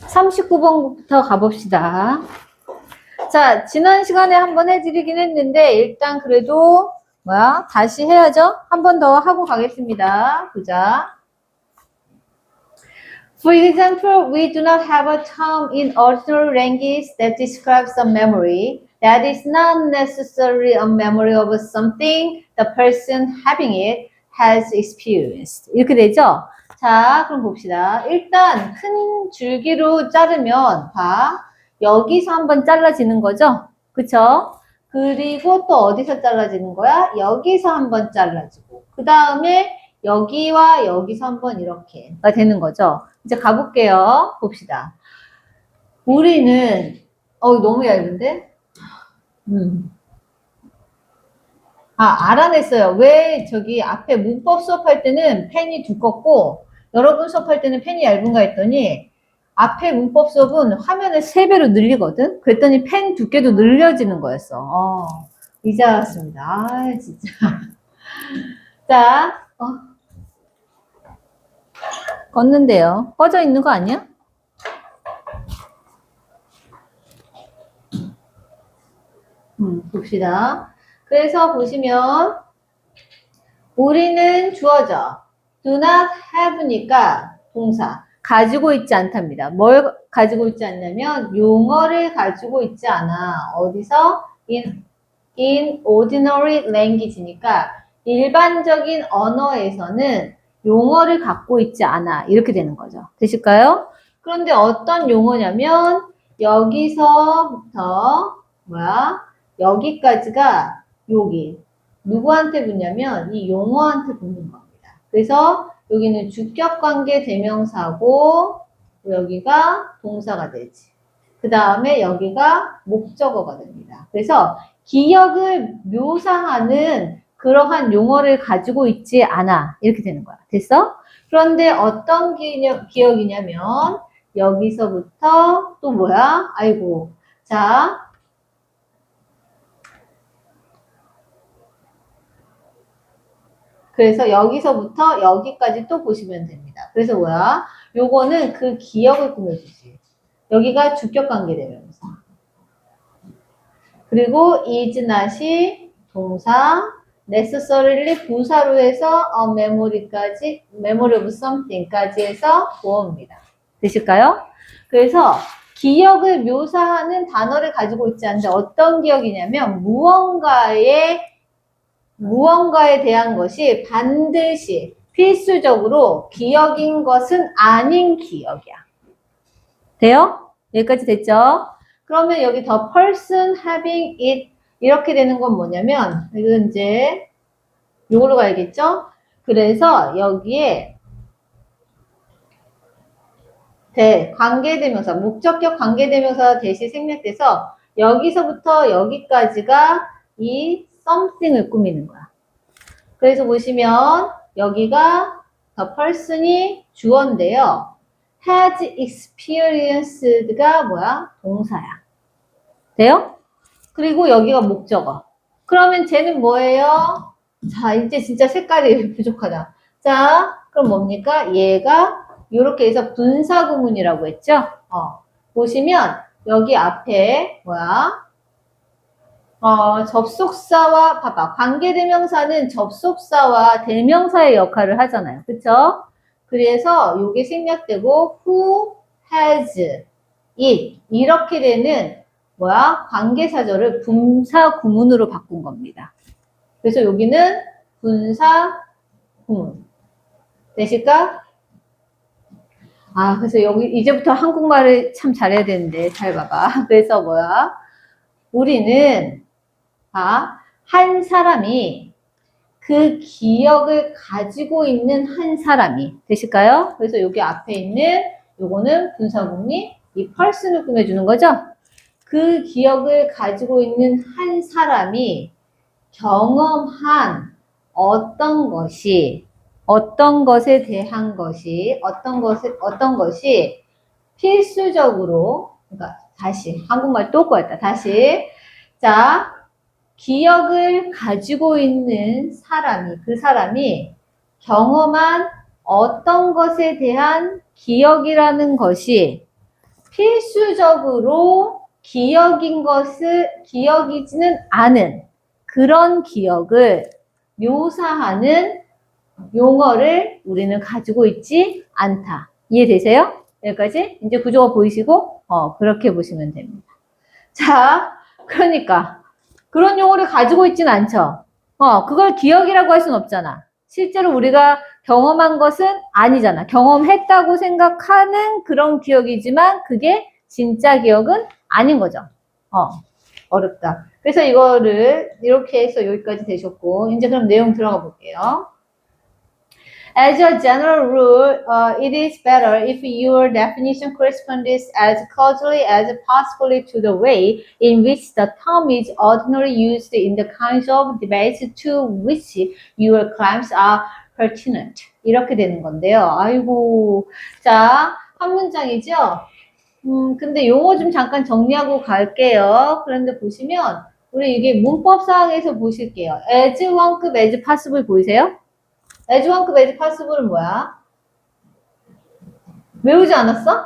39번부터 가봅시다. 자, 지난 시간에 한번 해드리긴 했는데, 일단 그래도, 다시 해야죠? 한 번 더 하고 가겠습니다. 보자. For example, we do not have a term in ordinary language that describes a memory that is not necessarily a memory of something the person having it has experienced. 이렇게 되죠? 자, 그럼 봅시다. 일단 큰 줄기로 자르면 여기서 한번 잘라지는 거죠? 그쵸? 그리고 또 어디서 잘라지는 거야? 여기서 한번 잘라지고 그 다음에 여기와 여기서 한번 이렇게가 되는 거죠. 이제 가볼게요. 봅시다. 우리는 너무 얇은데? 알아냈어요. 왜 저기 앞에 문법 수업할 때는 펜이 두껍고 여러분 수업할 때는 펜이 얇은가 했더니 앞에 문법 수업은 화면을 3배로 늘리거든? 그랬더니 펜 두께도 늘려지는 거였어. 이제 알았습니다. 진짜. 자, 껐는데요. 꺼져 있는 거 아니야? 봅시다. 그래서 보시면 우리는 주어져 do not have니까 동사 가지고 있지 않답니다. 뭘 가지고 있지 않냐면 용어를 가지고 있지 않아. 어디서? in ordinary language니까 일반적인 언어에서는 용어를 갖고 있지 않아. 이렇게 되는 거죠. 되실까요? 그런데 어떤 용어냐면 여기서부터 여기까지가 여기 누구한테 붙냐면 이 용어한테 붙는 겁니다. 그래서 여기는 주격관계 대명사고 여기가 동사가 되지. 그 다음에 여기가 목적어가 됩니다. 그래서 기억을 묘사하는 그러한 용어를 가지고 있지 않아. 이렇게 되는 거야. 됐어? 그런데 어떤 기억이냐면 여기서부터 또 아이고. 자, 그래서 여기서부터 여기까지 또 보시면 됩니다. 그래서 요거는 그 기억을 꾸며주지. 여기가 주격관계대명사. 그리고 is not이 동사, necessarily 부사로 해서 memory까지, memory of something까지 해서 보어입니다. 되실까요? 그래서 기억을 묘사하는 단어를 가지고 있지 않는데 어떤 기억이냐면 무언가에 대한 것이 반드시 필수적으로 기억인 것은 아닌 기억이야. 돼요? 여기까지 됐죠? 그러면 여기 the person having it 이렇게 되는 건 뭐냐면 이건 이제 요걸로 가야겠죠? 그래서 여기에 관계대명사, 목적격 관계대명사 대시 생략돼서 여기서부터 여기까지가 이 something을 꾸미는 거야. 그래서 보시면 여기가 the person이 주어인데요. has experienced가 동사야. 돼요? 그리고 여기가 목적어. 그러면 쟤는 뭐예요? 자, 이제 진짜 색깔이 부족하다. 자, 그럼 뭡니까? 얘가 이렇게 해서 분사구문이라고 했죠? 보시면 여기 앞에 접속사와 봐봐. 관계대명사는 접속사와 대명사의 역할을 하잖아요. 그쵸? 그래서 요게 생략되고 who has it 이렇게 되는 관계사절을 분사구문으로 바꾼 겁니다. 그래서 여기는 분사구문. 되실까? 그래서 여기 이제부터 한국말을 참 잘해야 되는데 잘 봐봐. 그래서 우리는 한 사람이 그 기억을 가지고 있는 한 사람이 되실까요? 그래서 여기 앞에 있는 요거는 분사구문이 이 person을 꾸며주는 거죠? 그 기억을 가지고 있는 한 사람이 경험한 어떤 것에 대한 것이, 어떤 것이 필수적으로, 그러니까 다시, 한국말 또 꼬였다. 다시. 자, 기억을 가지고 있는 사람이, 그 사람이 경험한 어떤 것에 대한 기억이라는 것이 필수적으로 기억이지는 않은 그런 기억을 묘사하는 용어를 우리는 가지고 있지 않다. 이해되세요? 여기까지? 이제 구조가 보이시고, 그렇게 보시면 됩니다. 자, 그러니까, 그런 용어를 가지고 있진 않죠. 그걸 기억이라고 할 순 없잖아. 실제로 우리가 경험한 것은 아니잖아. 경험했다고 생각하는 그런 기억이지만, 그게 진짜 기억은 아닌 거죠. 어렵다. 그래서 이거를 이렇게 해서 여기까지 되셨고, 이제 그럼 내용 들어가 볼게요. As a general rule, it is better if your definition corresponds as closely as possible to the way in which the term is ordinarily used in the kinds of debates to which your claims are pertinent. 이렇게 되는 건데요. 아이고, 자, 한 문장이죠? 근데 용어 좀 잠깐 정리하고 갈게요. 그런데 보시면, 우리 이게 문법상에서 보실게요. as 1급 as possible 보이세요? as 1급 as possible은 뭐야? 외우지 않았어?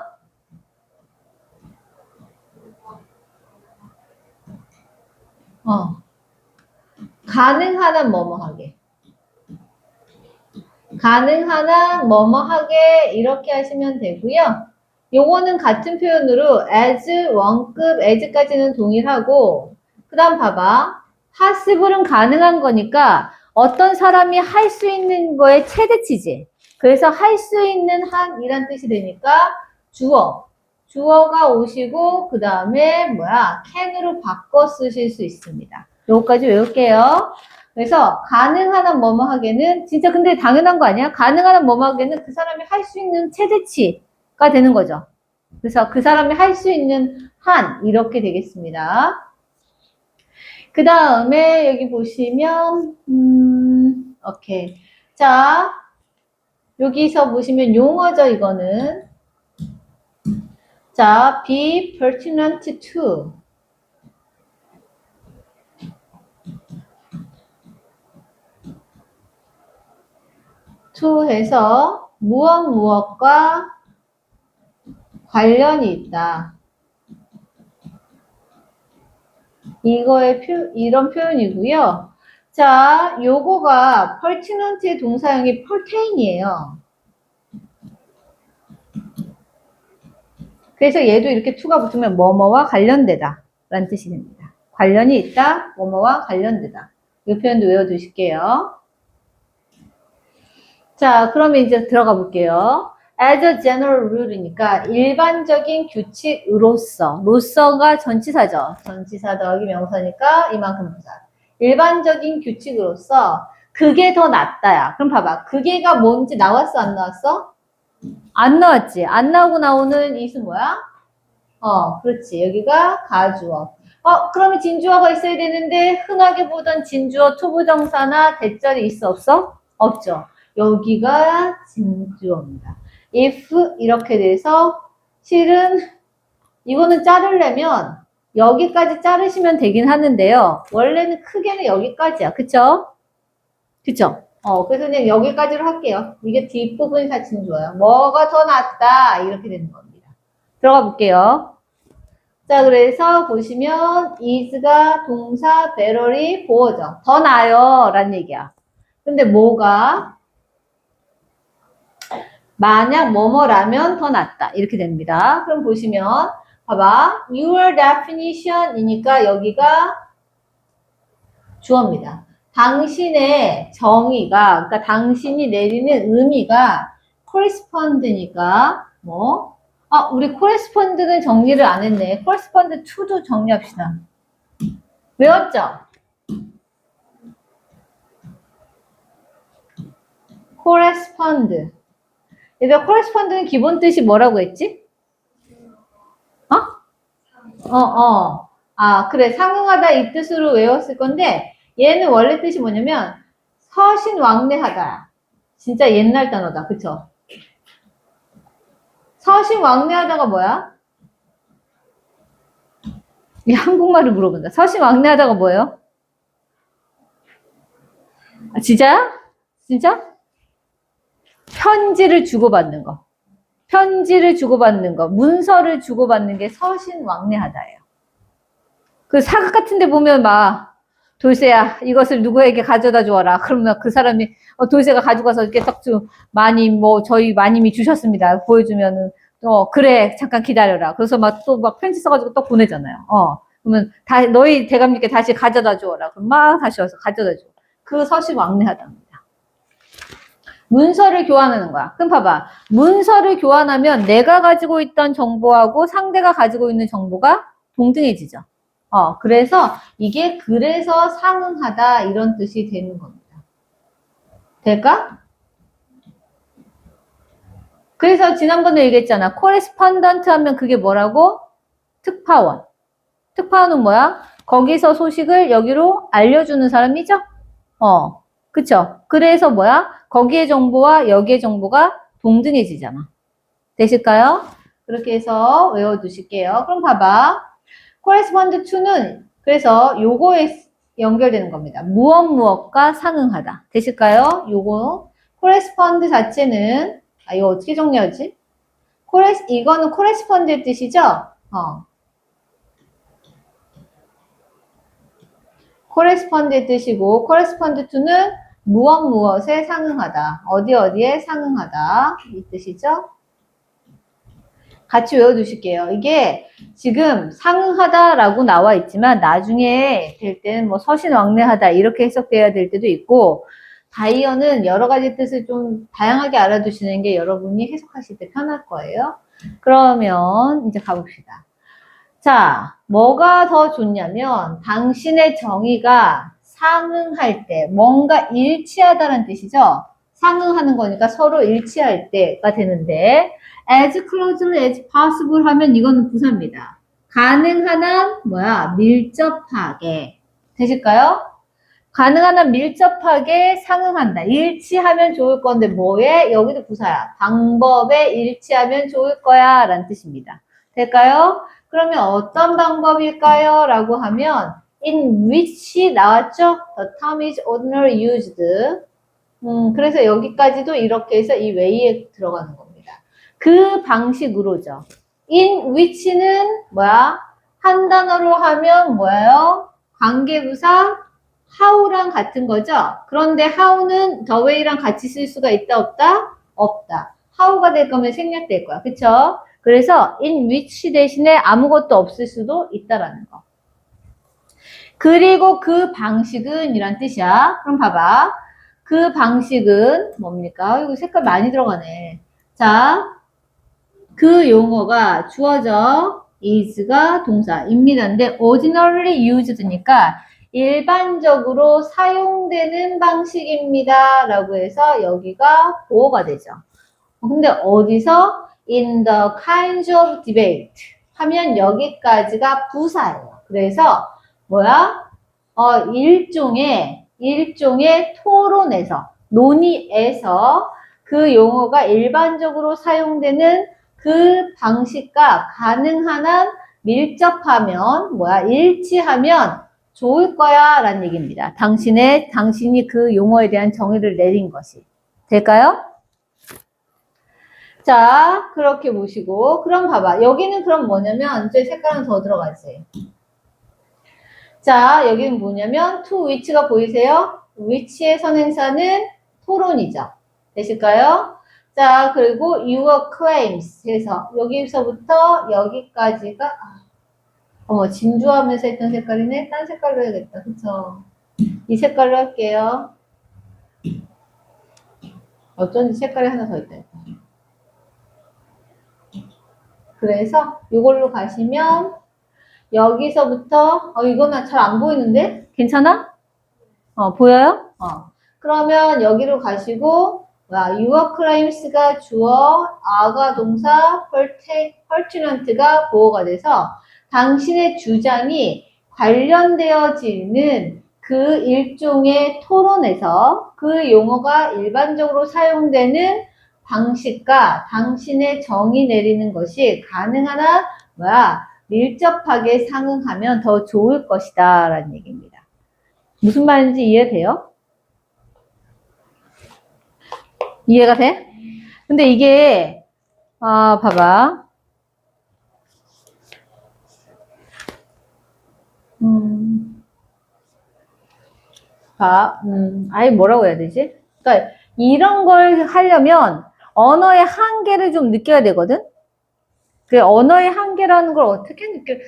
가능한 한 뭐뭐 하게. 가능한 한 뭐뭐 하게 이렇게 하시면 되고요. 요거는 같은 표현으로 as 1급 as까지는 동일하고 그 다음 봐봐. possible은 가능한 거니까 어떤 사람이 할 수 있는 거의 최대치지. 그래서 할 수 있는 한이란 뜻이 되니까 주어가 오시고 그 다음에 뭐야 can으로 바꿔 쓰실 수 있습니다. 요거까지 외울게요. 그래서 가능한 한 뭐뭐 하게는 진짜 근데 당연한 거 아니야? 가능한 한 뭐뭐 하게는 그 사람이 할 수 있는 최대치가 되는 거죠. 그래서 그 사람이 할 수 있는 한 이렇게 되겠습니다. 그 다음에 여기 보시면 오케이. 자, 여기서 보시면 용어죠, 이거는. 자, be pertinent to. to 해서 무엇과 관련이 있다. 이런 표현이고요. 자, 요거가 pertinent의 동사형이 pertain이에요. 그래서 얘도 이렇게 to가 붙으면 뭐뭐와 관련되다 라는 뜻이 됩니다. 관련이 있다, 뭐뭐와 관련되다. 이 표현도 외워두실게요. 자, 그러면 이제 들어가 볼게요. As a general rule이니까 일반적인 규칙으로서가 전치사죠. 전치사 더하기 명사니까 이만큼 부사. 일반적인 규칙으로서 그게 더 낫다야. 그럼 봐봐. 그게가 뭔지 나왔어, 안 나왔어? 안 나왔지. 안 나오고 나오는 이수 뭐야? 그렇지. 여기가 가주어. 그러면 진주어가 있어야 되는데 흔하게 보던 진주어 투부정사나 대절이 있어, 없어? 없죠. 여기가 진주어입니다. if 이렇게 돼서 실은 이거는 자르려면 여기까지 자르시면 되긴 하는데요. 원래는 크게는 여기까지야. 그쵸? 그쵸? 그래서 그냥 여기까지로 할게요. 이게 뒷부분이 다 진주어요. 뭐가 더 낫다 이렇게 되는 겁니다. 들어가 볼게요. 자, 그래서 보시면 is가 동사 better이 보어죠. 더 나아요 라는 얘기야. 근데 뭐가 만약 뭐뭐라면 더 낫다 이렇게 됩니다. 그럼 보시면 봐봐. Your definition이니까 여기가 주어입니다. 당신의 정의가 그러니까 당신이 내리는 의미가 correspond니까 우리 correspond는 정리를 안 했네. correspond to도 정리합시다. 외웠죠? correspond. 얘들아, correspond는 기본 뜻이 뭐라고 했지? 그래. 상응하다 이 뜻으로 외웠을 건데, 얘는 원래 뜻이 뭐냐면, 서신왕래하다. 진짜 옛날 단어다. 그쵸? 서신왕래하다가 뭐야? 이 한국말을 물어본다. 서신왕래하다가 뭐예요? 진짜야? 진짜? 편지를 주고받는 거. 편지를 주고받는 거, 문서를 주고받는 게 서신왕래하다예요. 그 사극 같은 데 보면 막 돌쇠야 이것을 누구에게 가져다 주어라. 그러면 그 사람이 돌쇠가 가져가서 이렇게 딱 마님 뭐 저희 마님이 주셨습니다. 보여주면은 그래 잠깐 기다려라. 그래서 막 또 막 편지 써가지고 또 보내잖아요. 그러면 너희 대감님께 다시 가져다 주어라. 그럼 막 다시 와서 가져다 줘. 그 서신왕래하답니다. 문서를 교환하는 거야. 그럼 봐봐. 문서를 교환하면 내가 가지고 있던 정보하고 상대가 가지고 있는 정보가 동등해지죠. 그래서 이게 그래서 상응하다 이런 뜻이 되는 겁니다. 될까? 그래서 지난번에 얘기했잖아. 코레스펀던트 하면 그게 뭐라고? 특파원. 특파원은 뭐야? 거기서 소식을 여기로 알려주는 사람이죠? 그쵸? 그래서 뭐야? 거기의 정보와 여기의 정보가 동등해지잖아. 되실까요? 그렇게 해서 외워두실게요. 그럼 봐봐. correspond to는 그래서 요거에 연결되는 겁니다. 무엇과 상응하다. 되실까요? 요거 correspond 자체는 이거 어떻게 정리하지? 이거는 correspond의 뜻이죠? correspond의 뜻이고 correspond to는 무엇에 상응하다. 어디에 상응하다. 이 뜻이죠? 같이 외워두실게요. 이게 지금 상응하다라고 나와 있지만 나중에 될 때는 뭐 서신왕래하다 이렇게 해석돼야 될 때도 있고 바이어는 여러 가지 뜻을 좀 다양하게 알아두시는 게 여러분이 해석하실 때 편할 거예요. 그러면 이제 가봅시다. 자, 뭐가 더 좋냐면 당신의 정의가 상응할 때 뭔가 일치하다는 뜻이죠. 상응하는 거니까 서로 일치할 때가 되는데 as closely as possible 하면 이거는 부사입니다. 가능한 한 밀접하게 되실까요? 가능한 한 밀접하게 상응한다. 일치하면 좋을 건데 뭐에? 여기도 부사야. 방법에 일치하면 좋을 거야 라는 뜻입니다. 될까요? 그러면 어떤 방법일까요? 라고 하면 in which 나왔죠? The term is ordinarily used. 그래서 여기까지도 이렇게 해서 이 way에 들어가는 겁니다. 그 방식으로죠. in which는 한 단어로 하면 뭐예요? 관계부사 how랑 같은 거죠? 그런데 how는 the way랑 같이 쓸 수가 있다, 없다? 없다. how가 될 거면 생략될 거야. 그쵸? 그래서 in which 대신에 아무것도 없을 수도 있다라는 거. 그리고 그 방식은 이란 뜻이야. 그럼 봐봐. 그 방식은 뭡니까? 이거 색깔 많이 들어가네. 자, 그 용어가 주어져 is가 동사입니다인데 ordinarily used니까 일반적으로 사용되는 방식입니다. 라고 해서 여기가 보어가 되죠. 근데 어디서? In the kinds of debate 하면 여기까지가 부사예요. 그래서 일종의 토론에서, 논의에서 그 용어가 일반적으로 사용되는 그 방식과 가능한 한 밀접하면, 일치하면 좋을 거야 라는 얘기입니다. 당신이 그 용어에 대한 정의를 내린 것이. 될까요? 자, 그렇게 보시고. 그럼 봐봐. 여기는 그럼 뭐냐면, 이제 색깔 하나 더 들어가지. 자, 여기는 뭐냐면, to which가 보이세요? which의 선행사는 토론이죠. 되실까요? 자, 그리고 your claims 해서, 여기서부터 여기까지가, 진주하면서 했던 색깔이네? 딴 색깔로 해야겠다. 그쵸? 이 색깔로 할게요. 어쩐지 색깔이 하나 더 있다. 그래서 이걸로 가시면 여기서부터 이거는 잘 안 보이는데? 괜찮아? 보여요? 그러면 여기로 가시고 your claims가 주어, are가 동사, pertinent가 보어가 돼서 당신의 주장이 관련되어지는 그 일종의 토론에서 그 용어가 일반적으로 사용되는 방식과 당신의 정의 내리는 것이 가능한 한 밀접하게 상응하면 더 좋을 것이다 라는 얘기입니다. 무슨 말인지 이해돼요? 이해가 돼? 근데 이게 봐봐. 아예 뭐라고 해야 되지? 그러니까 이런 걸 하려면 언어의 한계를 좀 느껴야 되거든? 그 언어의 한계라는 걸 어떻게 느낄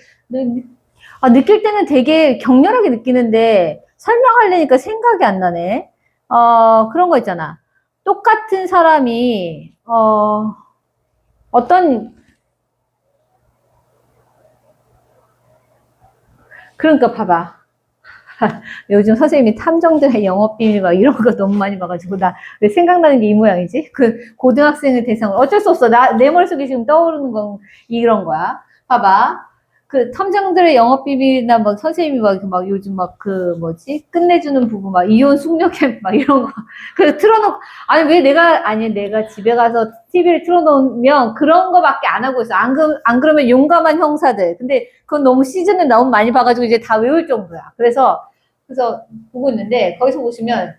때는 되게 격렬하게 느끼는데 설명하려니까 생각이 안 나네. 그런 거 있잖아. 똑같은 사람이, 어떤, 그러니까 봐봐. 요즘 선생님이 탐정들의 영업비밀 막 이런 거 너무 많이 봐가지고 나 왜 생각나는 게 이 모양이지? 그 고등학생을 대상으로 어쩔 수 없어. 내 머릿속에 지금 떠오르는 건 이런 거야. 봐봐. 그 탐정들의 영업비밀이나 막 선생님이 막 요즘 막 그 뭐지? 끝내주는 부부 막 이혼 숙녀 캠프 막 이런 거. 그 틀어놓고 아니 왜 내가 집에 가서 TV를 틀어놓으면 그런 거밖에 안 하고 있어. 안 그러면 용감한 형사들. 근데 그건 너무 시즌을 너무 많이 봐가지고 이제 다 외울 정도야. 그래서 보고 있는데 거기서 보시면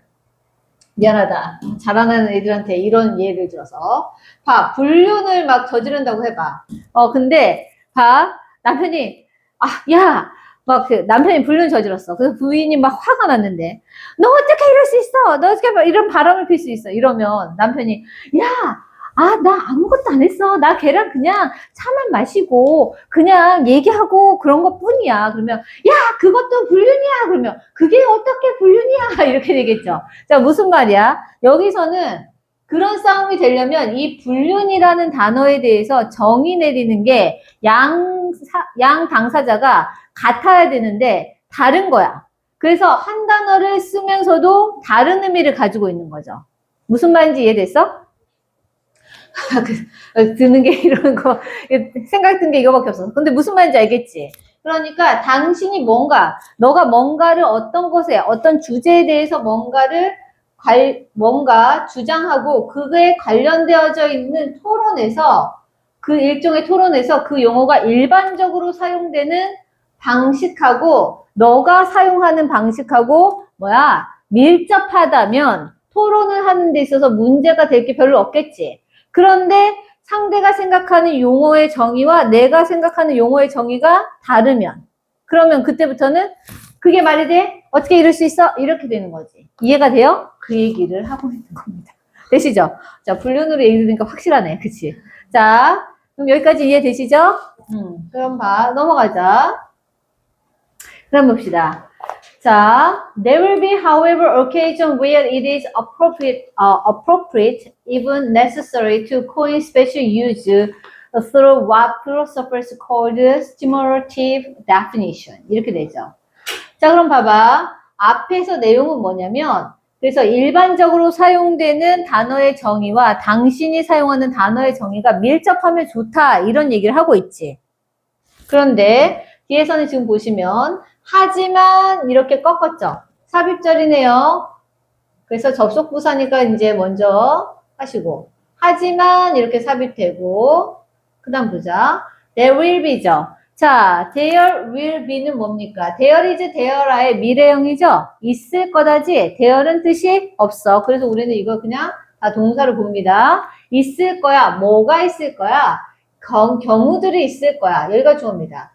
미안하다. 자라나는 애들한테 이런 예를 들어서 불륜을 막 저지른다고 해봐. 근데 남편이 야, 막 그 남편이 불륜 저질렀어. 그래서 부인이 막 화가 났는데 너 어떻게 이럴 수 있어? 너 어떻게 이런 바람을 필 수 있어? 이러면 남편이 야, 나 아무것도 안 했어. 나 걔랑 그냥 차만 마시고 그냥 얘기하고 그런 것 뿐이야. 그러면 야, 그것도 불륜이야. 그러면 그게 어떻게 불륜이야? 이렇게 되겠죠. 자, 무슨 말이야? 여기서는 그런 싸움이 되려면 이 불륜이라는 단어에 대해서 정의 내리는 게 양 당사자가 같아야 되는데 다른 거야. 그래서 한 단어를 쓰면서도 다른 의미를 가지고 있는 거죠. 무슨 말인지 이해됐어? 드는 게 이런 거, 생각 든 게 이거밖에 없어. 근데 무슨 말인지 알겠지? 그러니까 당신이 너가 뭔가를 어떤 것에, 어떤 주제에 대해서 뭔가 주장하고 그거에 관련되어져 있는 토론에서 그 일종의 토론에서 그 용어가 일반적으로 사용되는 방식하고 너가 사용하는 방식하고 밀접하다면 토론을 하는 데 있어서 문제가 될 게 별로 없겠지. 그런데 상대가 생각하는 용어의 정의와 내가 생각하는 용어의 정의가 다르면 그러면 그때부터는 그게 말이 돼? 어떻게 이럴 수 있어? 이렇게 되는 거지. 이해가 돼요? 그 얘기를 하고 있는 겁니다. 되시죠? 자, 불륜으로 얘기 들으니까 확실하네. 그치? 자, 그럼 여기까지 이해되시죠? 그럼 넘어가자. 그럼 봅시다. 자, there will be, however, occasion where it is appropriate, even necessary to coin special use through what philosophers call stimulative definition. 이렇게 되죠. 자, 그럼 봐봐. 앞에서 내용은 뭐냐면, 그래서 일반적으로 사용되는 단어의 정의와 당신이 사용하는 단어의 정의가 밀접하면 좋다. 이런 얘기를 하고 있지. 그런데 뒤에서는 지금 보시면 하지만 이렇게 꺾었죠. 삽입절이네요. 그래서 접속부사니까 이제 먼저 하시고 하지만 이렇게 삽입되고 그 다음 보자. There will be죠. 자, there will be는 뭡니까? There is, there are의 미래형이죠. 있을 거다지. there는 뜻이 없어. 그래서 우리는 이거 그냥 다 동사를 봅니다. 있을 거야. 뭐가 있을 거야? 경우들이 있을 거야. 여기가 주어입니다.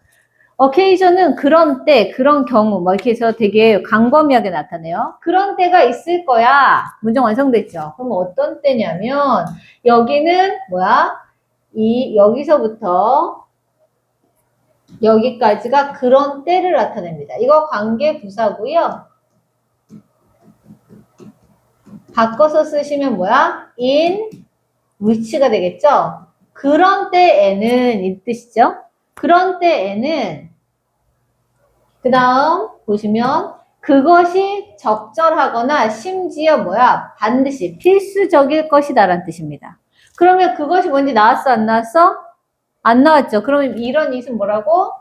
occasion은 그런 때, 그런 경우, 뭐 이렇게 해서 되게 광범위하게 나타내요. 그런 때가 있을 거야. 문장 완성됐죠? 그럼 어떤 때냐면, 여기는 여기서부터 여기까지가 그런 때를 나타냅니다. 이거 관계부사고요. 바꿔서 쓰시면 in which가 되겠죠? 그런 때에는 이 뜻이죠? 그런 때에는 그 다음 보시면 그것이 적절하거나 심지어 반드시 필수적일 것이다 라는 뜻입니다. 그러면 그것이 뭔지 나왔어 안 나왔어? 안 나왔죠. 그러면 이런 it은 뭐라고?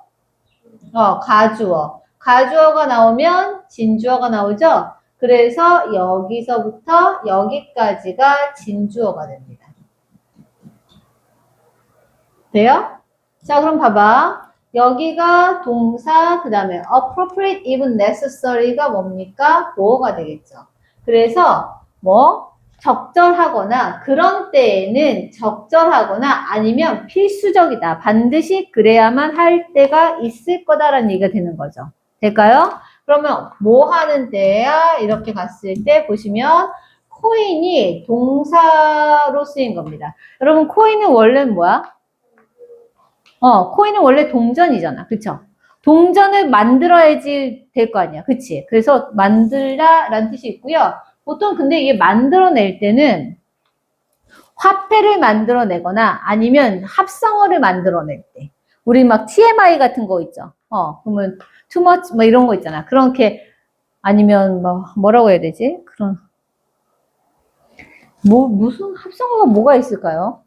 가주어. 가주어가 나오면 진주어가 나오죠. 그래서 여기서부터 여기까지가 진주어가 됩니다. 돼요? 자, 그럼 봐봐. 여기가 동사, 그 다음에 appropriate, even necessary가 뭡니까? 보어가 되겠죠. 그래서 적절하거나 그런 때에는 적절하거나 아니면 필수적이다. 반드시 그래야만 할 때가 있을 거다라는 얘기가 되는 거죠. 될까요? 그러면 뭐 하는 때야? 이렇게 갔을 때 보시면 코인이 동사로 쓰인 겁니다. 여러분 코인은 원래는 뭐야? 코인은 원래 동전이잖아. 그쵸? 동전을 만들어야지 될 거 아니야. 그치? 그래서 만들다 라는 뜻이 있고요. 보통 근데 이게 만들어낼 때는 화폐를 만들어내거나 아니면 합성어를 만들어낼 때. 우리 막 TMI 같은 거 있죠. 그러면 too much 뭐 이런 거 있잖아. 그렇게 아니면 뭐라고 해야 되지? 그런 무슨 합성어가 뭐가 있을까요?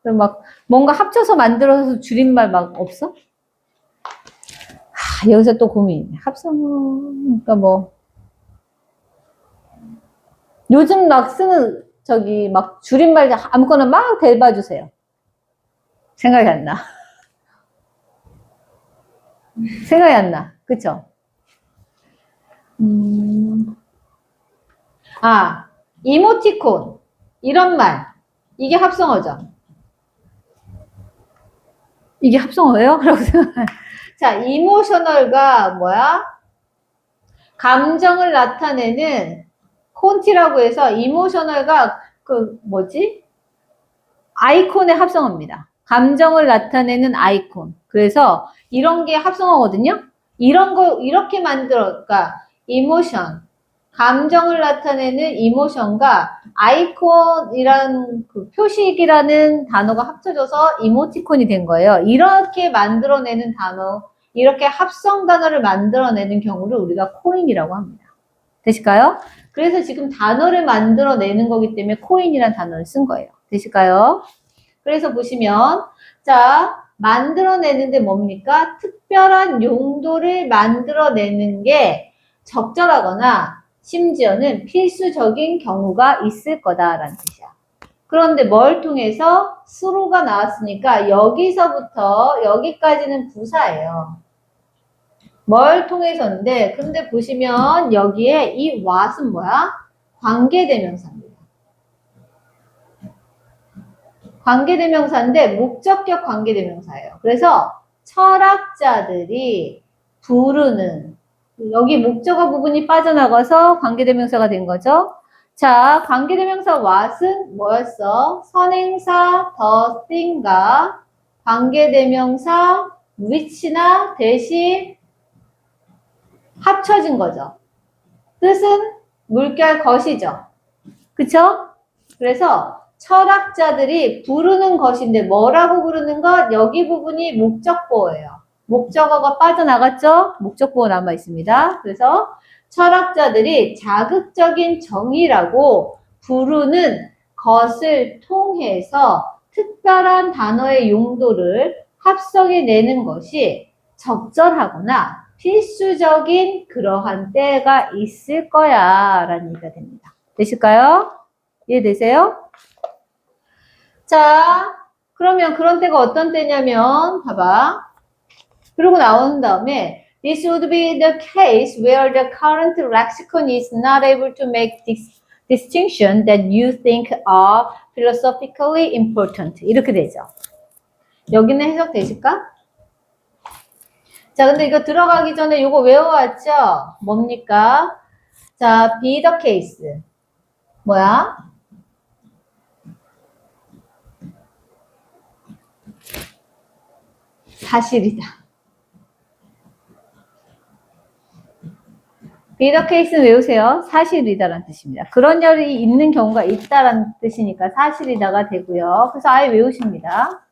막 뭔가 합쳐서 만들어서 줄임말 막 없어? 여기서 또 고민. 합성어 그러니까 뭐 요즘 막 쓰는 저기 막 줄임말 아무거나 막 대봐 주세요. 생각이 안 나. 생각이 안 나. 그쵸? 이모티콘. 이런 말. 이게 합성어죠. 이게 합성어예요? 라고 생각해. 자, 이모셔널가 뭐야? 감정을 나타내는 콘티라고 해서 이모셔널가 그 뭐지? 아이콘의 합성어입니다. 감정을 나타내는 아이콘. 그래서 이런 게 합성어거든요. 이런 거 이렇게 만들어, 그러니까 이모션, 감정을 나타내는 이모션과 아이콘이란 그 표식이라는 단어가 합쳐져서 이모티콘이 된 거예요. 이렇게 만들어내는 단어, 이렇게 합성 단어를 만들어내는 경우를 우리가 코인이라고 합니다. 되실까요? 그래서 지금 단어를 만들어내는 거기 때문에 코인이라는 단어를 쓴 거예요. 되실까요? 그래서 보시면 자 만들어내는데 뭡니까? 특별한 용도를 만들어내는 게 적절하거나 심지어는 필수적인 경우가 있을 거다라는 뜻이야. 그런데 뭘 통해서 수로가 나왔으니까 여기서부터 여기까지는 부사예요. 뭘 통해서인데 근데 보시면 여기에 이 what은 뭐야? 관계대명사입니다. 관계대명사인데 목적격 관계대명사예요. 그래서 철학자들이 부르는 여기 목적어 부분이 빠져나가서 관계대명사가 된 거죠. 자, 관계대명사 what은 뭐였어? 선행사 the thing과 관계대명사 which나 대시 합쳐진 거죠. 뜻은 물결 것이죠. 그쵸? 그래서 철학자들이 부르는 것인데 뭐라고 부르는 것? 여기 부분이 목적보어예요. 목적어가 빠져나갔죠? 목적보어 남아 있습니다. 그래서 철학자들이 자극적인 정의라고 부르는 것을 통해서 특별한 단어의 용도를 합성해내는 것이 적절하거나 필수적인 그러한 때가 있을 거야 라는 얘기가 됩니다. 되실까요? 이해되세요? 자, 그러면 그런 때가 어떤 때냐면 봐봐. 그러고 나온 다음에 This would be the case where the current lexicon is not able to make this distinction that you think are philosophically important. 이렇게 되죠. 여기는 해석되실까? 자, 근데 이거 들어가기 전에 이거 외워왔죠? 뭡니까? 자, be the case. 뭐야? 사실이다. be the case는 외우세요. 사실이다라는 뜻입니다. 그런 일이 있는 경우가 있다라는 뜻이니까 사실이다가 되고요. 그래서 아예 외우십니다.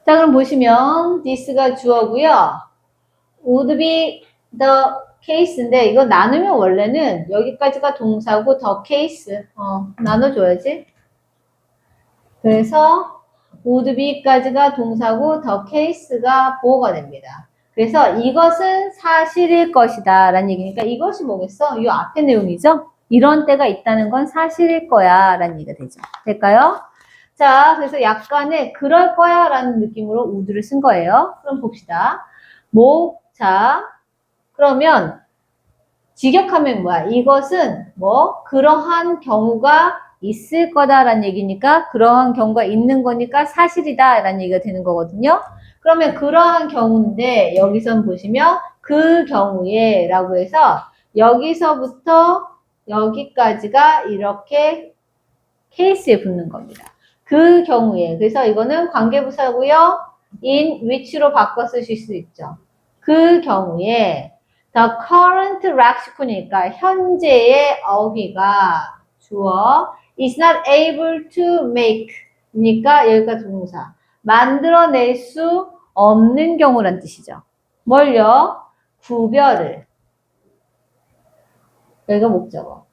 자, 그럼 보시면 this가 주어고요. would be the case인데 이거 나누면 원래는 여기까지가 동사고 the case 나눠줘야지. 그래서 would be까지가 동사고 the case가 보어가 됩니다. 그래서 이것은 사실일 것이다 라는 얘기니까 이것이 뭐겠어? 이 앞에 내용이죠? 이런 때가 있다는 건 사실일 거야 라는 얘기가 되죠. 될까요? 자, 그래서 약간의 그럴 거야 라는 느낌으로 would를 쓴 거예요. 그럼 봅시다. 자, 그러면 직역하면 뭐야? 이것은 뭐 그러한 경우가 있을 거다라는 얘기니까 그러한 경우가 있는 거니까 사실이다라는 얘기가 되는 거거든요. 그러면 그러한 경우인데 여기선 보시면 그 경우에 라고 해서 여기서부터 여기까지가 이렇게 케이스에 붙는 겁니다. 그 경우에. 그래서 이거는 관계부사고요. in which로 바꿔 쓰실 수 있죠. 그 경우에 the current lexicon이니까 현재의 어휘가 주어 is not able to make 니까 여기가 동사 만들어낼 수 없는 경우란 뜻이죠. 뭘요? 구별을 여기가 목적어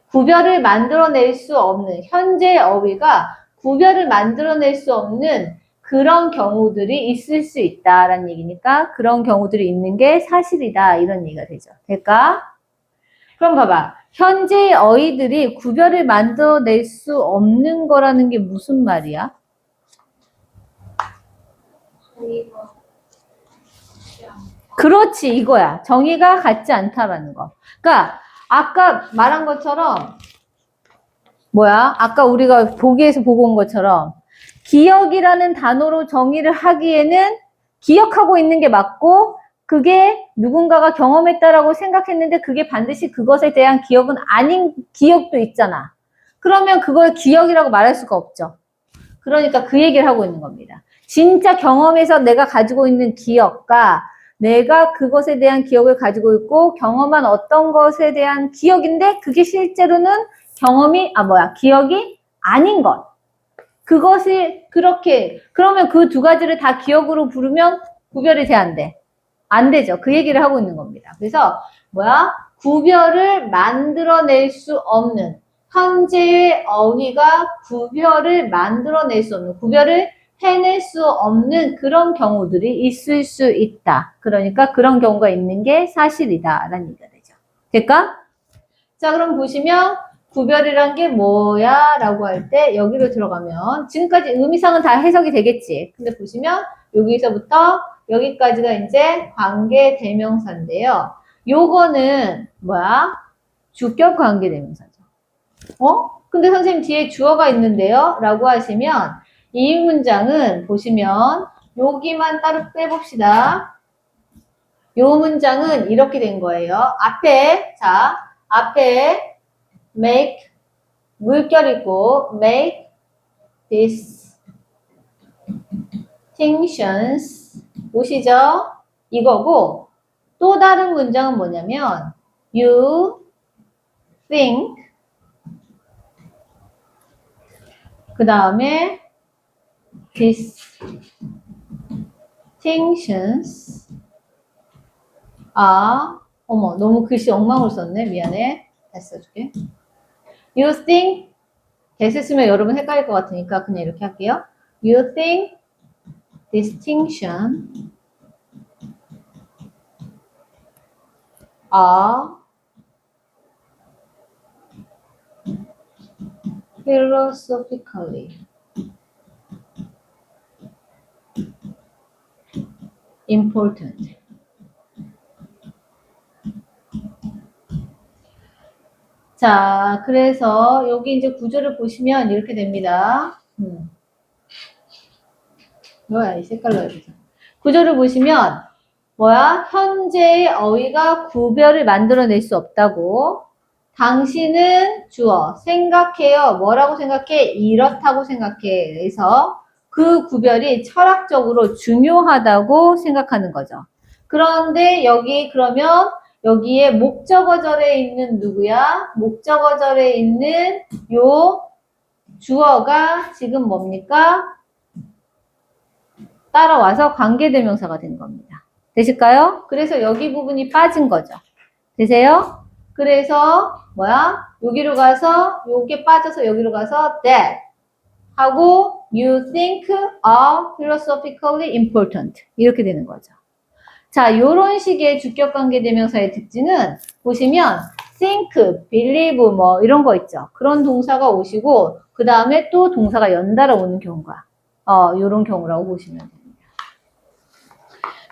구별을 만들어낼 수 없는 현재 어휘가 구별을 만들어낼 수 없는 그런 경우들이 있을 수 있다라는 얘기니까 그런 경우들이 있는 게 사실이다 이런 얘기가 되죠. 될까? 그럼 봐봐. 현재의 어휘들이 구별을 만들어낼 수 없는 거라는 게 무슨 말이야? 그렇지 이거야. 정의가 같지 않다라는 거. 그러니까 아까 말한 것처럼 뭐야? 아까 우리가 보기에서 보고 온 것처럼 기억이라는 단어로 정의를 하기에는 기억하고 있는 게 맞고 그게 누군가가 경험했다라고 생각했는데 그게 반드시 그것에 대한 기억은 아닌 기억도 있잖아. 그러면 그걸 기억이라고 말할 수가 없죠. 그러니까 그 얘기를 하고 있는 겁니다. 진짜 경험에서 내가 가지고 있는 기억과 내가 그것에 대한 기억을 가지고 있고 경험한 어떤 것에 대한 기억인데 그게 실제로는 기억이 아닌 것. 그것이 그렇게, 그러면 그 두 가지를 다 기억으로 부르면 구별이 돼, 안 돼? 안 되죠. 그 얘기를 하고 있는 겁니다. 그래서, 구별을 만들어낼 수 없는, 현재의 어휘가 구별을 만들어낼 수 없는, 구별을 해낼 수 없는 그런 경우들이 있을 수 있다. 그러니까 그런 경우가 있는 게 사실이다. 라는 얘기가 되죠. 될까? 자, 그럼 보시면, 구별이란 게 뭐야? 라고 할 때 여기로 들어가면 지금까지 의미상은 다 해석이 되겠지. 근데 보시면 여기서부터 여기까지가 이제 관계대명사인데요. 요거는 주격 관계대명사죠. 근데 선생님 뒤에 주어가 있는데요? 라고 하시면 이 문장은 보시면 여기만 따로 빼봅시다. 요 문장은 이렇게 된 거예요. 앞에 make 물결이고 make distinctions 보시죠? 이거고 또 다른 문장은 뭐냐면 you think 그 다음에 distinctions 너무 글씨 엉망으로 썼네. 미안해. 다시 써줄게. You think 대세 쓰면 여러분 헷갈릴 것 같으니까 그냥 이렇게 할게요. You think distinction are philosophically important. 자, 그래서 여기 이제 구조를 보시면 이렇게 됩니다. 이 색깔로 해보자. 구조를 보시면 현재의 어휘가 구별을 만들어낼 수 없다고. 당신은 주어 생각해요. 뭐라고 생각해? 이렇다고 생각해. 그래서 그 구별이 철학적으로 중요하다고 생각하는 거죠. 그런데 그러면 여기에 목적어절에 있는 누구야? 목적어절에 있는 요 주어가 지금 뭡니까? 따라와서 관계대명사가 된 겁니다. 되실까요? 그래서 여기 부분이 빠진 거죠. 되세요? 그래서 여기로 가서 요게 빠져서 여기로 가서 that 하고 you think are philosophically important 이렇게 되는 거죠. 자, 요런 식의 주격관계대명사의 특징은 보시면 think, believe 이런 거 있죠. 그런 동사가 오시고 그 다음에 또 동사가 연달아 오는 경우가 요런 경우라고 보시면 됩니다.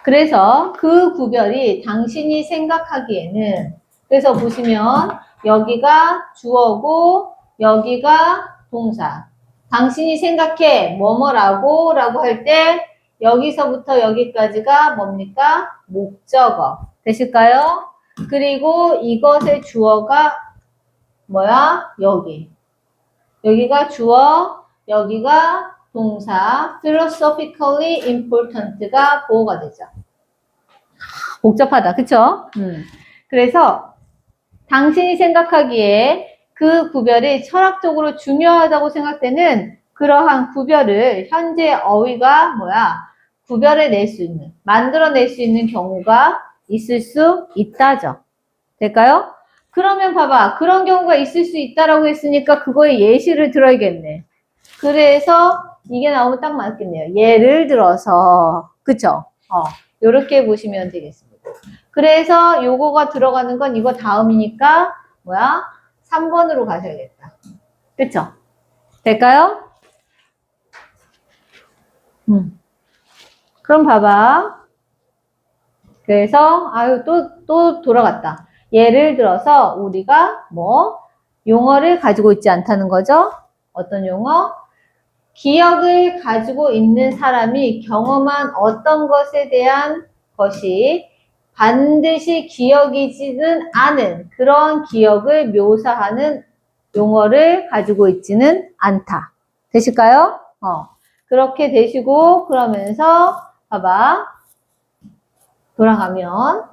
그래서 그 구별이 당신이 생각하기에는 그래서 보시면 여기가 주어고 여기가 동사. 당신이 생각해 뭐뭐라고 라고 할 때 여기서부터 여기까지가 뭡니까? 목적어. 되실까요? 그리고 이것의 주어가 뭐야? 여기. 여기가 주어, 여기가 동사. philosophically important가 보호가 되죠. 복잡하다. 그쵸? 그래서 당신이 생각하기에 그 구별이 철학적으로 중요하다고 생각되는 그러한 구별을 현재 어휘가 뭐야? 구별해낼 수 있는, 만들어낼 수 있는 경우가 있을 수 있다죠. 될까요? 그러면 봐봐. 그런 경우가 있을 수 있다라고 했으니까 그거에 예시를 들어야겠네. 그래서 이게 나오면 딱 맞겠네요. 예를 들어서. 그쵸? 요렇게 보시면 되겠습니다. 그래서 요거가 들어가는 건 이거 다음이니까 뭐야? 3번으로 가셔야겠다. 그쵸? 될까요? 그럼 봐봐. 그래서 아유 또 돌아갔다. 예를 들어서 우리가 뭐 용어를 가지고 있지 않다는 거죠. 어떤 용어? 기억을 가지고 있는 사람이 경험한 어떤 것에 대한 것이 반드시 기억이지는 않은 그런 기억을 묘사하는 용어를 가지고 있지는 않다. 되실까요? 그렇게 되시고 그러면서 봐봐. 돌아가면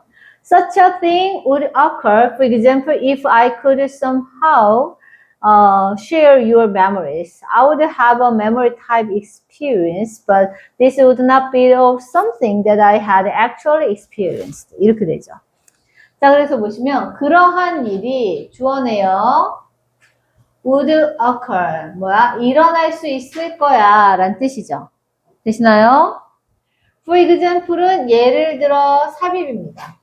such a thing would occur, for example, if I could somehow share your memories. I would have a memory type experience, but this would not be of something that I had actually experienced. 이렇게 되죠. 자, 그래서 보시면 그러한 일이 주어네요. would occur. 뭐야? 일어날 수 있을 거야 라는 뜻이죠. 되시나요? For example은 예를 들어 삽입입니다.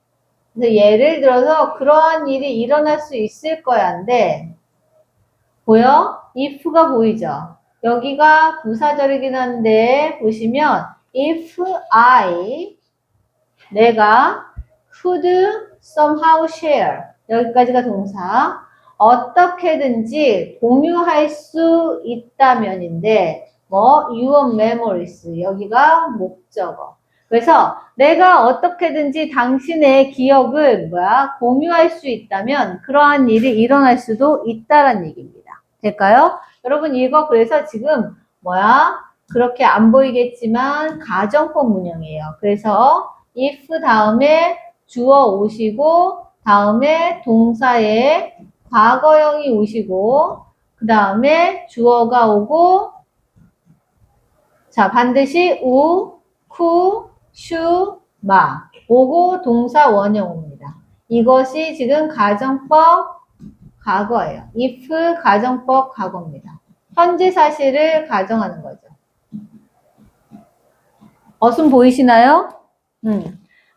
그래서 예를 들어서 그러한 일이 일어날 수 있을 거야인데 보여? if가 보이죠? 여기가 부사절이긴 한데 보시면 if I 내가 could somehow share 여기까지가 동사 어떻게든지 공유할 수 있다면인데 뭐 your memories 여기가 목적어 그래서 내가 어떻게든지 당신의 기억을 공유할 수 있다면 그러한 일이 일어날 수도 있다란 얘기입니다. 될까요? 여러분 이거 그래서 지금 그렇게 안 보이겠지만 가정법 문형이에요. 그래서 if 다음에 주어 오시고 다음에 동사에 과거형이 오시고 그 다음에 주어가 오고 자 반드시 우, 쿠, 슈, 마 오고 동사 원형 옵니다. 이것이 지금 가정법 과거예요. if 가정법 과거입니다. 현재 사실을 가정하는 거죠. 어순 보이시나요?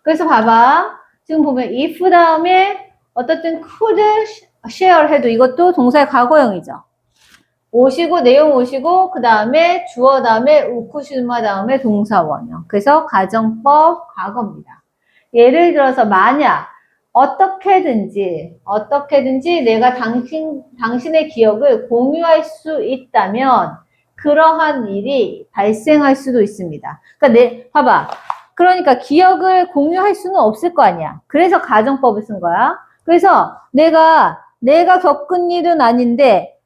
그래서 봐봐. 지금 보면 if 다음에 어떻든 could share 해도 이것도 동사의 과거형이죠. 오시고 내용 오시고 그 다음에 주어 다음에 우쿠슈마 다음에 동사 원형. 그래서 가정법 과거입니다. 예를 들어서 만약 어떻게든지 내가 당신의 기억을 공유할 수 있다면 그러한 일이 발생할 수도 있습니다. 그러니까 봐봐. 그러니까 기억을 공유할 수는 없을 거 아니야. 그래서 가정법을 쓴 거야. 그래서 내가 겪은 일은 아닌데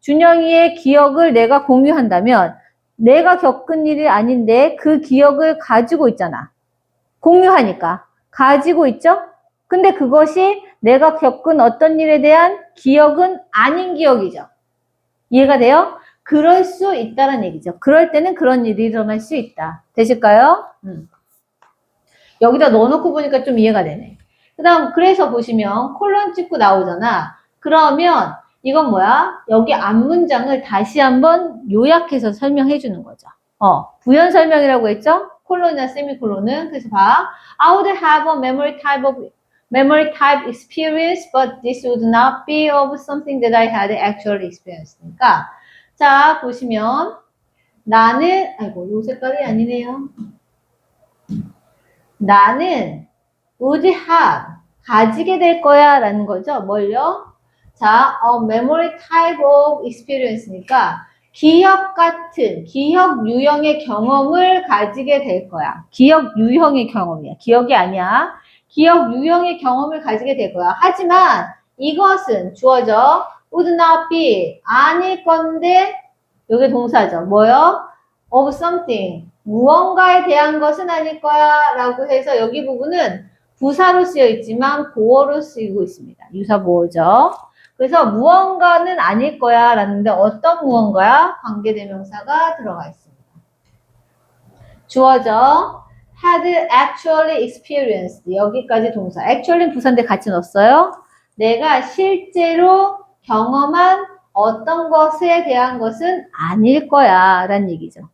준영이의 기억을 내가 공유한다면 내가 겪은 일이 아닌데 그 기억을 가지고 있잖아. 공유하니까. 가지고 있죠? 근데 그것이 내가 겪은 어떤 일에 대한 기억은 아닌 기억이죠. 이해가 돼요? 그럴 수 있다는 얘기죠. 그럴 때는 그런 일이 일어날 수 있다. 되실까요? 여기다 넣어놓고 보니까 좀 이해가 되네. 그래서 보시면 콜론 찍고 나오잖아. 그러면 이건 여기 앞문장을 다시 한번 요약해서 설명해 주는 거죠. 부연 설명이라고 했죠? 콜론이나 세미콜론은. 그래서 봐. I would have a memory type experience, but this would not be of something that I had actually experienced. 그러니까 자, 보시면 나는 요 색깔이 아니네요. 나는 would have 가지게 될 거야 라는 거죠. 뭘요? 자, memory type of experience니까 기억 같은, 기억 유형의 경험을 가지게 될 거야. 기억 유형의 경험이야. 기억이 아니야. 기억 유형의 경험을 가지게 될 거야. 하지만 이것은 주어져 would not be 아닐 건데 이게 동사죠. 뭐요? of something 무언가에 대한 것은 아닐 거야 라고 해서 여기 부분은 부사로 쓰여 있지만 보어로 쓰이고 있습니다. 유사보어죠. 그래서 무언가는 아닐 거야 라는데 어떤 무언가야? 관계대명사가 들어가 있습니다. 주어져 had actually experienced 여기까지 동사. actually는 부사인데 같이 넣었어요. 내가 실제로 경험한 어떤 것에 대한 것은 아닐 거야 라는 얘기죠.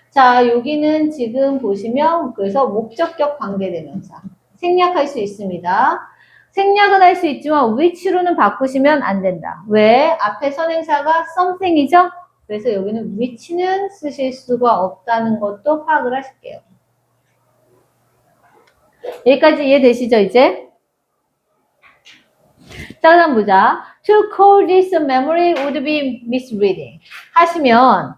자, 여기는 지금 보시면 그래서 목적격 관계대명사 생략할 수 있습니다. 생략은 할 수 있지만 which로는 바꾸시면 안 된다. 왜? 앞에 선행사가 something이죠? 그래서 여기는 which는 쓰실 수가 없다는 것도 파악을 하실게요. 여기까지 이해되시죠, 이제? 자, 그다음 보자. To call this memory would be misreading. 하시면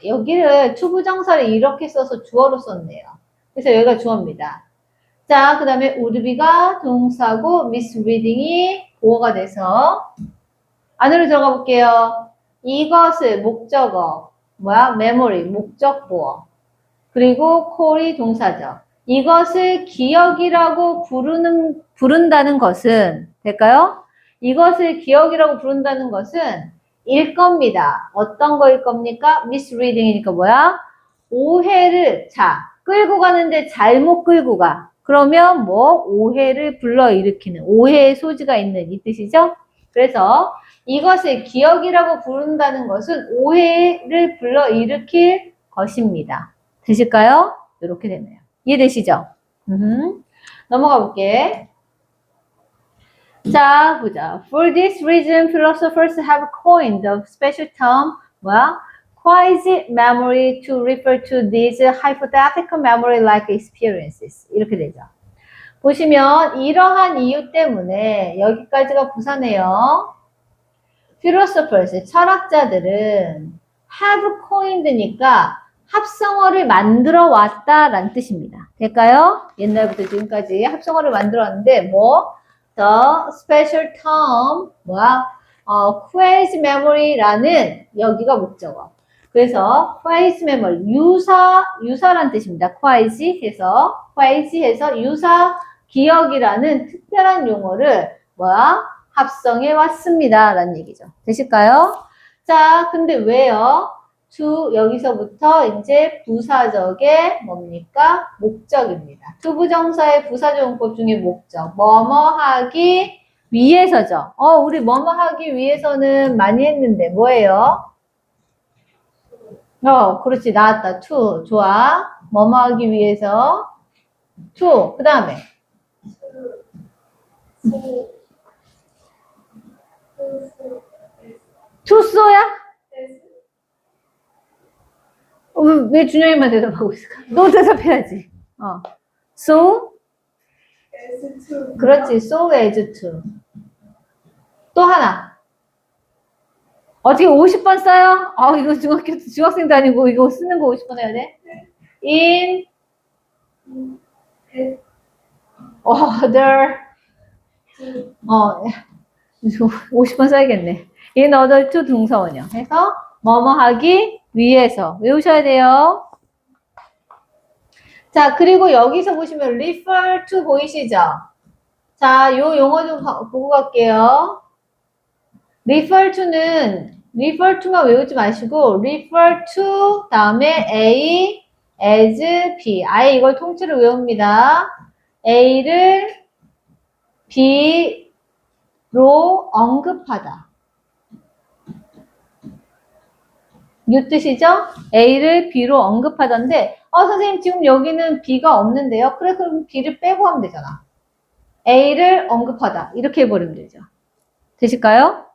여기를 투부정사를 이렇게 써서 주어로 썼네요. 그래서 여기가 주어입니다. 자, 그 다음에 would be가 동사고 misreading이 보어가 돼서 안으로 들어가 볼게요. 이것을 목적어, memory, 목적 보어. 그리고 call이 동사죠. 이것을 기억이라고 부른다는 것은 될까요? 이것을 기억이라고 부른다는 것은 일 겁니다. 어떤 거일 겁니까? misreading이니까 뭐야? 오해를, 끌고 가는데 잘못 끌고 가. 그러면 오해를 불러일으키는, 오해의 소지가 있는 이 뜻이죠? 그래서 이것을 기억이라고 부른다는 것은 오해를 불러일으킬 것입니다. 되실까요? 이렇게 되네요. 이해되시죠? 넘어가 볼게. 자, 보자. For this reason, philosophers have coined the special term, quasi-memory to refer to these hypothetical memory-like experiences. 이렇게 되죠. 보시면 이러한 이유 때문에 여기까지가 부사네요. philosophers, 철학자들은 have coined니까 합성어를 만들어 왔다라는 뜻입니다. 될까요? 옛날부터 지금까지 합성어를 만들어 왔는데 the special term quasi memory라는 여기가 목적어. 그래서 quasi memory 유사란 뜻입니다. quasi 해서 유사 기억이라는 특별한 용어를 합성해 왔습니다. 라는 얘기죠. 되실까요? 자, 근데 왜요? to 여기서부터 이제 부사적의 뭡니까? 목적입니다. 투부정사의 부사적 용법 중에 목적. 뭐뭐 하기 위해서죠. 우리 뭐뭐 하기 위해서는 많이 했는데 뭐예요? 그렇지. 나왔다. to. 좋아. 뭐뭐 하기 위해서 to. 그 다음에 투소야? 왜 준영이만 대답하고 있을까? 너 대답해야지. So? 그렇지. So as to. 또 하나. 어떻게 50번 써요? 이거 중학생도 아니고 이거 쓰는 거 50번 해야 돼? In order 50번 써야겠네. In order to 동사원형 해서 뭐뭐 하기 위해서 외우셔야 돼요. 자, 그리고 여기서 보시면 refer to 보이시죠? 자, 요 용어 좀 보고 갈게요. refer to만 외우지 마시고 refer to 다음에 A, as, B. 아예 이걸 통째로 외웁니다. A를 B로 언급하다. 이 뜻이죠? A를 B로 언급하던데 선생님 지금 여기는 B가 없는데요. 그래 그럼 B를 빼고 하면 되잖아. A를 언급하다. 이렇게 해버리면 되죠. 되실까요?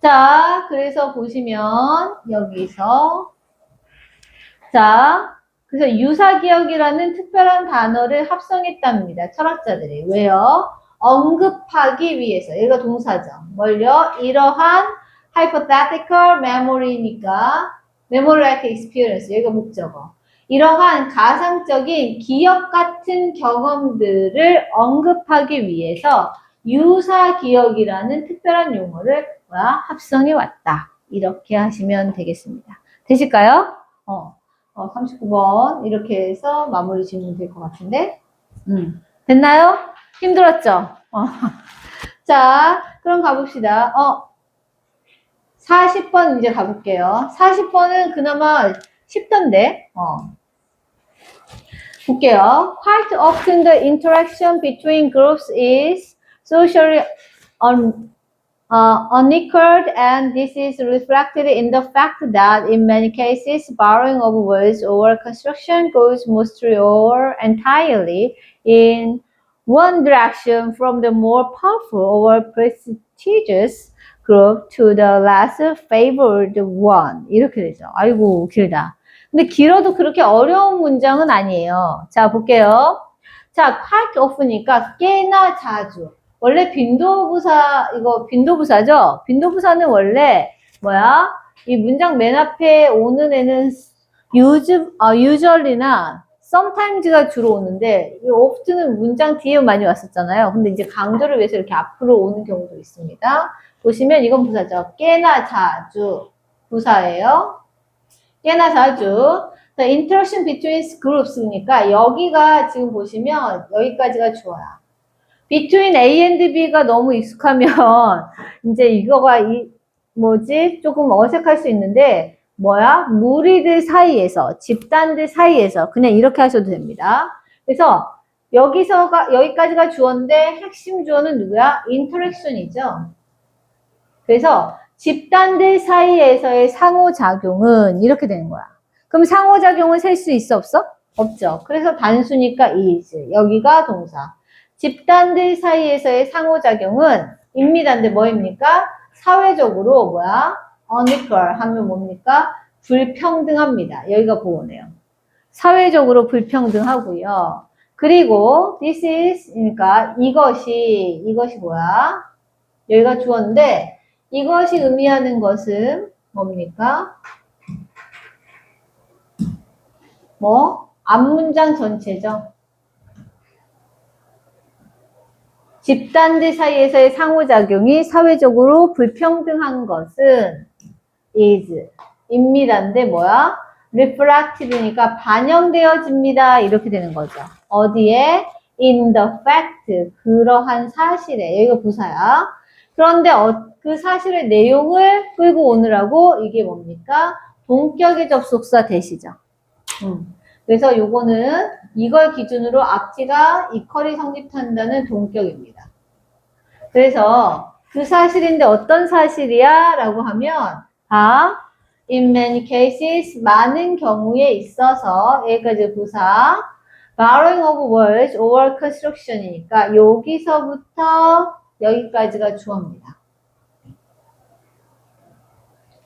자, 그래서 보시면 여기서 자, 그래서 유사기억이라는 특별한 단어를 합성했답니다. 철학자들이. 왜요? 언급하기 위해서. 얘가 동사죠. 뭘요? 이러한 hypothetical memory니까 memory like experience. 여기가 목적어. 이러한 가상적인 기억 같은 경험들을 언급하기 위해서 유사기억이라는 특별한 용어를 합성해 왔다. 이렇게 하시면 되겠습니다. 되실까요? 39번 이렇게 해서 마무리 지으면 될 것 같은데 됐나요? 힘들었죠? 자, 그럼 가봅시다. 40번 이제 가볼게요. 40번은 그나마 쉽던데 볼게요. Quite often the interaction between groups is socially unequal, and this is reflected in the fact that in many cases borrowing of words or construction goes mostly or entirely in one direction from the more powerful or prestigious group to the less favored one. 이렇게 되죠. 아이고 길다. 근데 길어도 그렇게 어려운 문장은 아니에요. 자 볼게요. 자 quite often이니까 꽤나 자주. 원래 빈도부사, 이거 빈도부사죠? 빈도부사는 원래, 이 문장 맨 앞에 오는 애는 usually나 sometimes가 주로 오는데, 이 often은 문장 뒤에 많이 왔었잖아요. 근데 이제 강조를 위해서 이렇게 앞으로 오는 경우도 있습니다. 보시면 이건 부사죠. 꽤나 자주 부사예요. 꽤나 자주. The interaction between groups니까 여기가 지금 보시면 여기까지가 좋아요. between A and B가 너무 익숙하면 이제 이거가 조금 어색할 수 있는데 무리들 사이에서 집단들 사이에서 그냥 이렇게 하셔도 됩니다. 그래서 여기까지가 주어인데 핵심 주어는 누구야? interaction이죠. 그래서 집단들 사이에서의 상호작용은 이렇게 되는 거야. 그럼 상호작용은 셀 수 있어 없어? 없죠. 그래서 단수니까 is. 여기가 동사. 집단들 사이에서의 상호작용은 입니다인데 뭐입니까? 사회적으로 unequal 하면 뭡니까? 불평등합니다. 여기가 보호네요. 사회적으로 불평등하고요. 그리고 this is 그러니까 이것이 여기가 주어인데 이것이 의미하는 것은 뭡니까? 앞문장 전체죠. 집단들 사이에서의 상호작용이 사회적으로 불평등한 것은 is 입니다인데 reflected니까 반영되어집니다. 이렇게 되는 거죠. 어디에? in the fact 그러한 사실에 여기가 부사야. 그런데 그 사실의 내용을 끌고 오느라고 이게 뭡니까? 동격의 접속사 대시죠. 그래서 요거는 이걸 기준으로 앞뒤가 이퀄이 성립한다는 동격입니다. 그래서 그 사실인데 어떤 사실이야? 라고 하면 in many cases 많은 경우에 있어서 여기까지 부사 borrowing of words or construction이니까 여기서부터 여기까지가 주어입니다.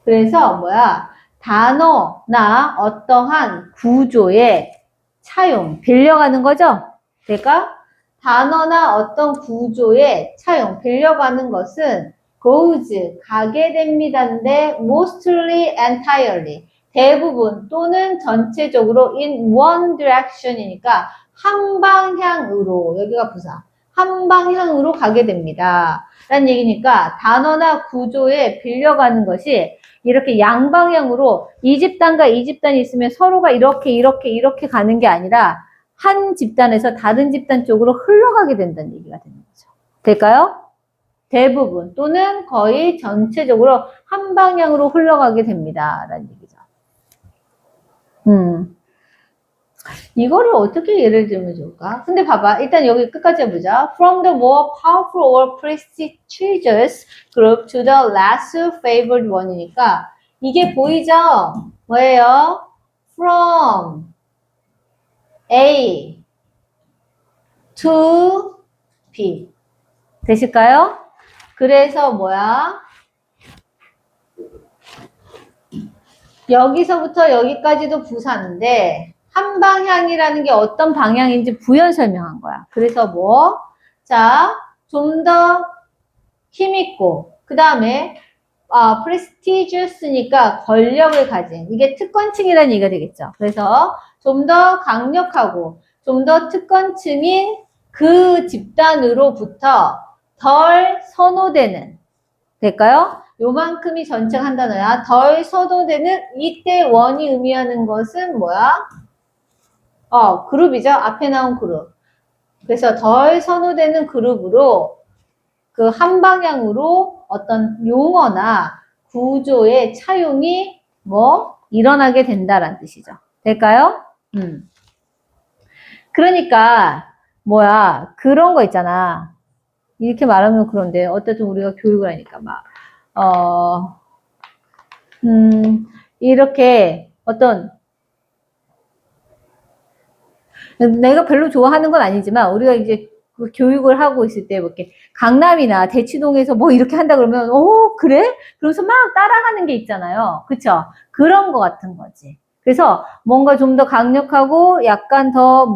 그래서 단어나 어떠한 구조의 차용, 빌려가는 거죠? 그러니까 단어나 어떤 구조의 차용, 빌려가는 것은 goes, 가게 됩니다인데 mostly, entirely, 대부분 또는 전체적으로 in one direction이니까 한 방향으로, 여기가 부사, 한 방향으로 가게 됩니다. 라는 얘기니까 단어나 구조에 빌려가는 것이 이렇게 양방향으로 이 집단과 이 집단이 있으면 서로가 이렇게 가는 게 아니라 한 집단에서 다른 집단 쪽으로 흘러가게 된다는 얘기가 되는 거죠. 될까요? 대부분 또는 거의 전체적으로 한 방향으로 흘러가게 됩니다. 라는 얘기죠. 이거를 어떻게 예를 들면 좋을까? 근데 봐봐. 일단 여기 끝까지 해보자. From the more powerful or prestigious group to the less favored one이니까 이게 보이죠? 뭐예요? From A to B. 되실까요? 그래서 여기서부터 여기까지도 부사인데 한 방향이라는 게 어떤 방향인지 부연 설명한 거야. 그래서 뭐? 자, 좀 더 힘있고, 그 다음에, prestigious니까 권력을 가진, 이게 특권층이라는 얘기가 되겠죠. 그래서 좀 더 강력하고, 좀 더 특권층인 그 집단으로부터 덜 선호되는, 될까요? 요만큼이 전체가 한 단어야. 덜 선호되는 이때 원이 의미하는 것은 뭐야? 그룹이죠. 앞에 나온 그룹. 그래서 덜 선호되는 그룹으로 그 한 방향으로 어떤 용어나 구조의 차용이 뭐 일어나게 된다라는 뜻이죠. 될까요? 그러니까 뭐야 그런 거 있잖아. 이렇게 말하면 그런데 어쨌든 우리가 교육을 하니까 막 이렇게 어떤 내가 별로 좋아하는 건 아니지만 우리가 이제 그 교육을 하고 있을 때 뭐 이렇게 강남이나 대치동에서 뭐 이렇게 한다 그러면 그래? 그러면서 막 따라가는 게 있잖아요. 그쵸? 그런 거 같은 거지. 그래서 뭔가 좀 더 강력하고 약간 더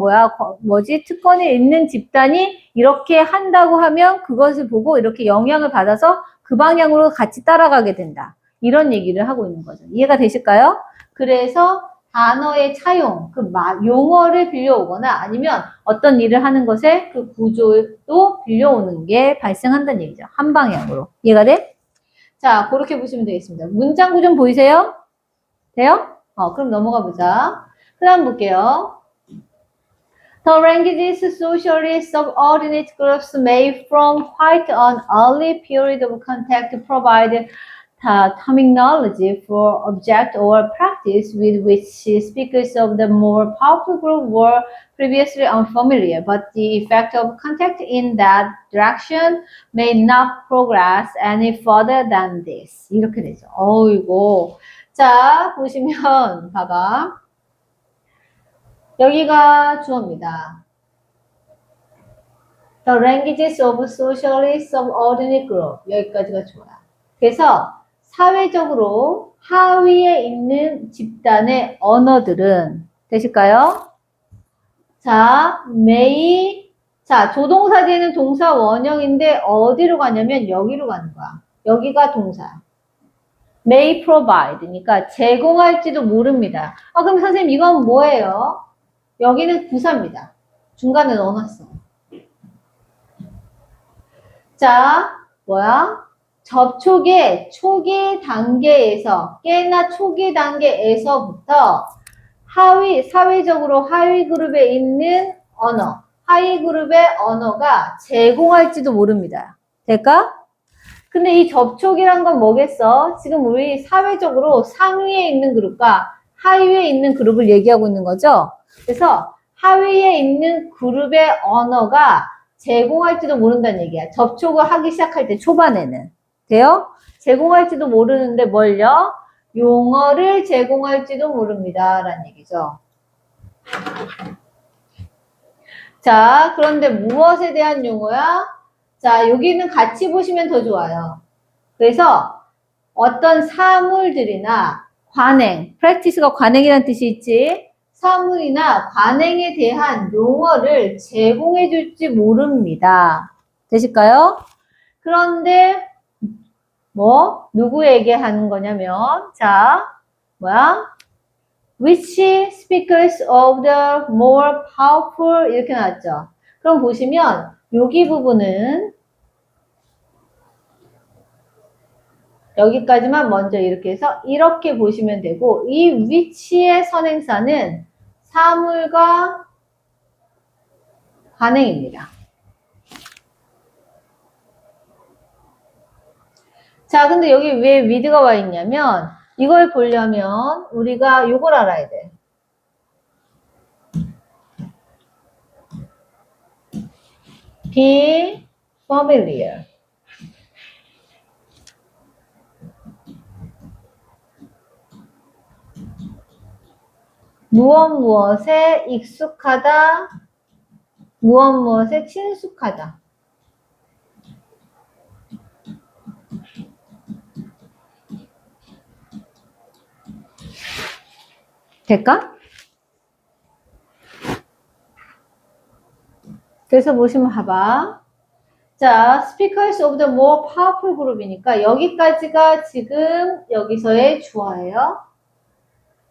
특권이 있는 집단이 이렇게 한다고 하면 그것을 보고 이렇게 영향을 받아서 그 방향으로 같이 따라가게 된다. 이런 얘기를 하고 있는 거죠. 이해가 되실까요? 그래서 단어의 차용, 용어를 빌려오거나 아니면 어떤 일을 하는 것에 그 구조도 빌려오는 게 발생한다는 얘기죠. 한 방향으로. 이해가 돼? 자, 그렇게 보시면 되겠습니다. 문장 구조 보이세요? 돼요? 그럼 넘어가 보자. 그 다음 볼게요. The languages socially subordinate groups may from quite an early period of contact provide terminology for object or practice with which speakers of the more powerful group were previously unfamiliar, but the effect of contact in that direction may not progress any further than this. 이렇게 되죠. 이거. 자, 보시면, 봐봐. 여기가 주어입니다. The languages of socially subordinate group. 여기까지가 주어야. 그래서 사회적으로 하위에 있는 집단의 언어들은 되실까요? 자, may. 자, 조동사 뒤에는 동사 원형인데 어디로 가냐면 여기로 가는 거야. 여기가 동사. may provide니까 제공할지도 모릅니다. 그럼 선생님 이건 뭐예요? 여기는 부사입니다. 중간에 넣어놨어. 자, 접촉의 초기 단계에서, 꽤나 초기 단계에서부터 사회적으로 하위 그룹에 있는 언어, 하위 그룹의 언어가 제공할지도 모릅니다. 될까? 근데 이 접촉이란 건 뭐겠어? 지금 우리 사회적으로 상위에 있는 그룹과 하위에 있는 그룹을 얘기하고 있는 거죠? 그래서 하위에 있는 그룹의 언어가 제공할지도 모른다는 얘기야. 접촉을 하기 시작할 때 초반에는. 돼요? 제공할지도 모르는데 뭘요? 용어를 제공할지도 모릅니다. 라는 얘기죠. 자, 그런데 무엇에 대한 용어야? 자, 여기는 같이 보시면 더 좋아요. 그래서 어떤 사물들이나 관행, practice가 관행이라는 뜻이 있지. 사물이나 관행에 대한 용어를 제공해 줄지 모릅니다. 되실까요? 그런데 누구에게 하는 거냐면 which speakers of the more powerful 이렇게 나왔죠. 그럼 보시면 여기 부분은 여기까지만 먼저 이렇게 해서 이렇게 보시면 되고 이 which의 선행사는 사물과 관행입니다. 자, 근데 여기 왜 with가 와 있냐면 이걸 보려면 우리가 이걸 알아야 돼. Be familiar. 무엇에 익숙하다, 무엇에 친숙하다. 될까? 그래서 보시면 봐봐. 자, speakers of the more powerful group이니까 여기까지가 지금 여기서의 주어예요.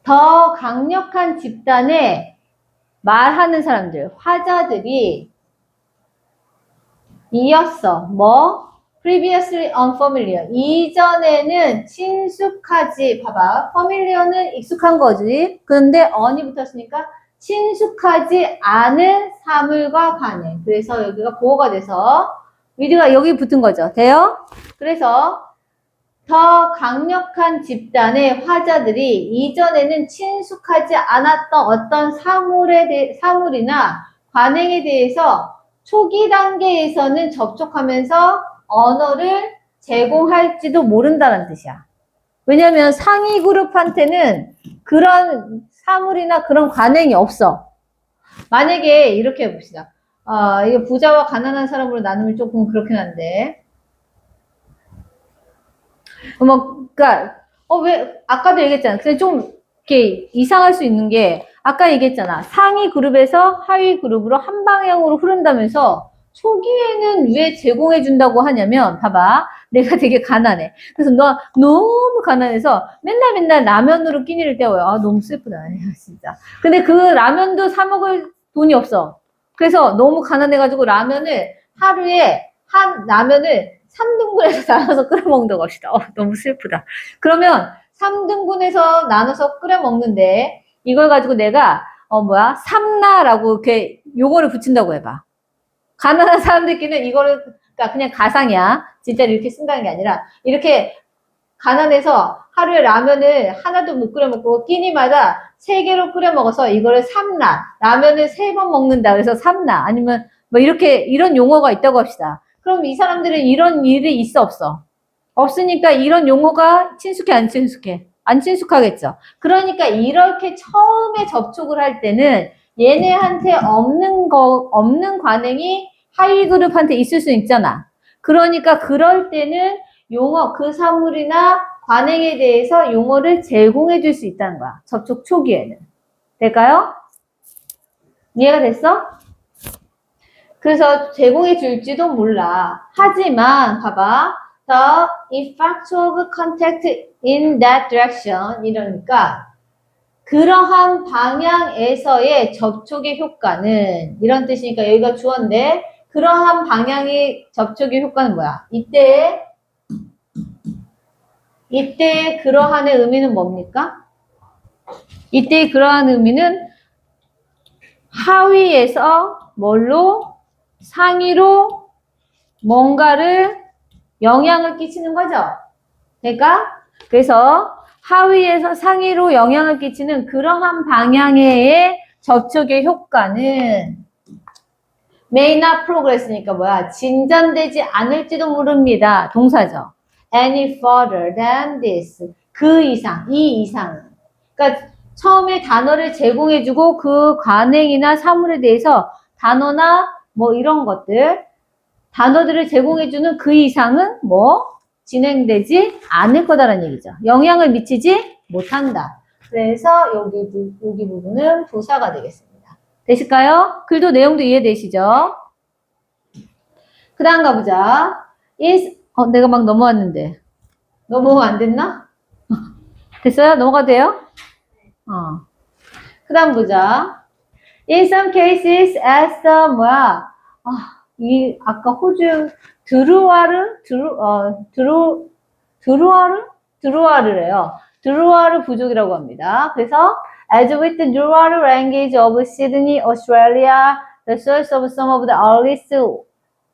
더 강력한 집단에 말하는 사람들, 화자들이 이었어. 뭐? previously unfamiliar. 이전에는 친숙하지. 봐봐. familiar는 익숙한 거지. 그런데 on이 붙었으니까 친숙하지 않은 사물과 관행. 그래서 여기가 보호가 돼서 위드가 여기 붙은 거죠. 돼요? 그래서 더 강력한 집단의 화자들이 이전에는 친숙하지 않았던 어떤 사물이나 관행에 대해서 초기 단계에서는 접촉하면서 언어를 제공할지도 모른다는 뜻이야. 왜냐하면 상위 그룹한테는 그런 사물이나 그런 관행이 없어. 만약에 이렇게 해봅시다. 이게 부자와 가난한 사람으로 나누면 조금 그렇긴 한데, 그러니까, 왜, 아까도 얘기했잖아. 근데 좀, 이렇게 이상할 수 있는 게, 아까 얘기했잖아. 상위 그룹에서 하위 그룹으로 한 방향으로 흐른다면서, 초기에는 왜 제공해준다고 하냐면, 봐봐. 내가 되게 가난해. 그래서 너 너무 가난해서 맨날 라면으로 끼니를 때워요. 아, 너무 슬프다. 진짜. 근데 그 라면도 사 먹을 돈이 없어. 그래서 너무 가난해가지고 하루에 라면을 3등분해서 나눠서 끓여 먹는다고 합시다. 너무 슬프다. 그러면 3등분해서 나눠서 끓여 먹는데 이걸 가지고 내가 삼나라고 이렇게 요거를 붙인다고 해봐. 가난한 사람들끼리는 이거를 그러니까 그냥 가상이야. 진짜 이렇게 쓴다는 게 아니라 이렇게 가난해서 하루에 라면을 하나도 못 끓여 먹고 끼니마다 3개로 끓여 먹어서 이거를 삼나. 라면을 3번 먹는다. 그래서 삼나. 아니면 뭐 이런 용어가 있다고 합시다. 그럼 이 사람들은 이런 일이 있어 없어? 없으니까 이런 용어가 친숙해 안 친숙해? 안 친숙하겠죠. 그러니까 이렇게 처음에 접촉을 할 때는 얘네한테 없는 관행이 하위 그룹한테 있을 수 있잖아. 그러니까 그럴 때는 그 사물이나 관행에 대해서 용어를 제공해 줄 수 있다는 거야. 접촉 초기에는. 될까요? 이해가 됐어? 그래서 제공해 줄지도 몰라. 하지만 봐봐. The effect of contact in that direction 이러니까 그러한 방향에서의 접촉의 효과는 이런 뜻이니까 여기가 주어인데 그러한 방향의 접촉의 효과는 뭐야? 이때의 그러한의 의미는 뭡니까? 이때의 그러한 의미는 하위에서 상위로 뭔가를 영향을 끼치는 거죠. 그래서 하위에서 상위로 영향을 끼치는 그러한 방향의 접촉의 효과는 may not progress니까 뭐야? 진전되지 않을지도 모릅니다. 동사죠. Any further than this. 이 이상. 그러니까 처음에 단어를 제공해주고 그 관행이나 사물에 대해서 단어나 이런 단어들을 제공해주는 그 이상은 진행되지 않을 거다라는 얘기죠. 영향을 미치지 못한다. 그래서 여기 부분은 부사가 되겠습니다. 되실까요? 글도 내용도 이해되시죠? 그 다음 가보자. 내가 막 넘어왔는데. 넘어가 안 됐나? 됐어요? 넘어가도 돼요? 그 다음 보자. In some cases, as the 아까 호주 드루아르래요. 드루아르 부족이라고 합니다. 그래서 as with the Druaru language of Sydney, Australia, the source of some of the earliest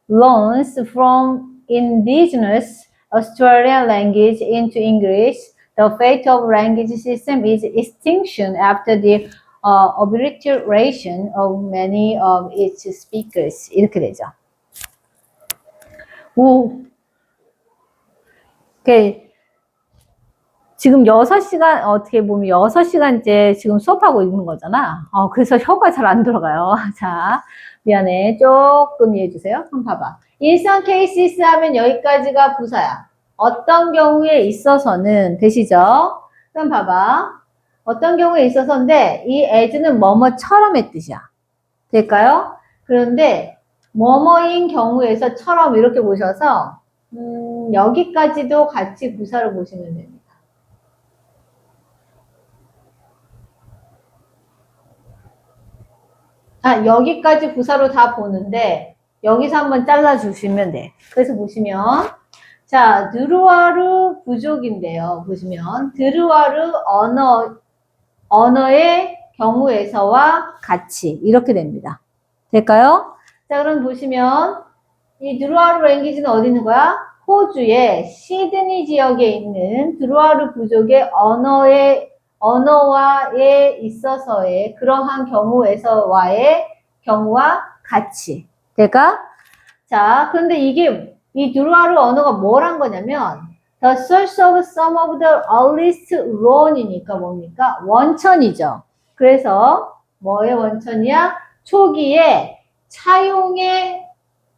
loans from indigenous Australian language into English, the fate of language system is extinction after the obliteration of many of its speakers. 이렇게 되죠. 지금 6시간, 어떻게 보면 6시간째 지금 수업하고 있는 거잖아. 그래서 혀가 잘 안 들어가요. 자, 미안해. 조금 이해해주세요. 한번 봐봐. In some cases 하면 여기까지가 부사야. 어떤 경우에 있어서는, 되시죠? 그럼 봐봐. 어떤 경우에 있어서인데, 이 as는 뭐뭐처럼의 뜻이야. 될까요? 그런데 뭐뭐인 경우에서처럼 이렇게 보셔서 여기까지도 같이 부사로 보시면 됩니다. 여기까지 부사로 다 보는데 여기서 한번 잘라주시면 돼. 그래서 보시면 자, 드루아르 부족인데요. 보시면 드루아르 언어의 경우에서와 같이 이렇게 됩니다. 될까요? 자, 그럼 보시면 이 드루아르 랭귀지는 어디 있는 거야? 호주의 시드니 지역에 있는 드루아르 부족의 언어와에 있어서의 그러한 경우에서와의 경우와 같이. 될까? 자, 그런데 이 드루아르 언어가 뭘 한 거냐면 The source of some of the earliest loan이니까 뭡니까? 원천이죠. 그래서 뭐의 원천이야? 초기에 차용의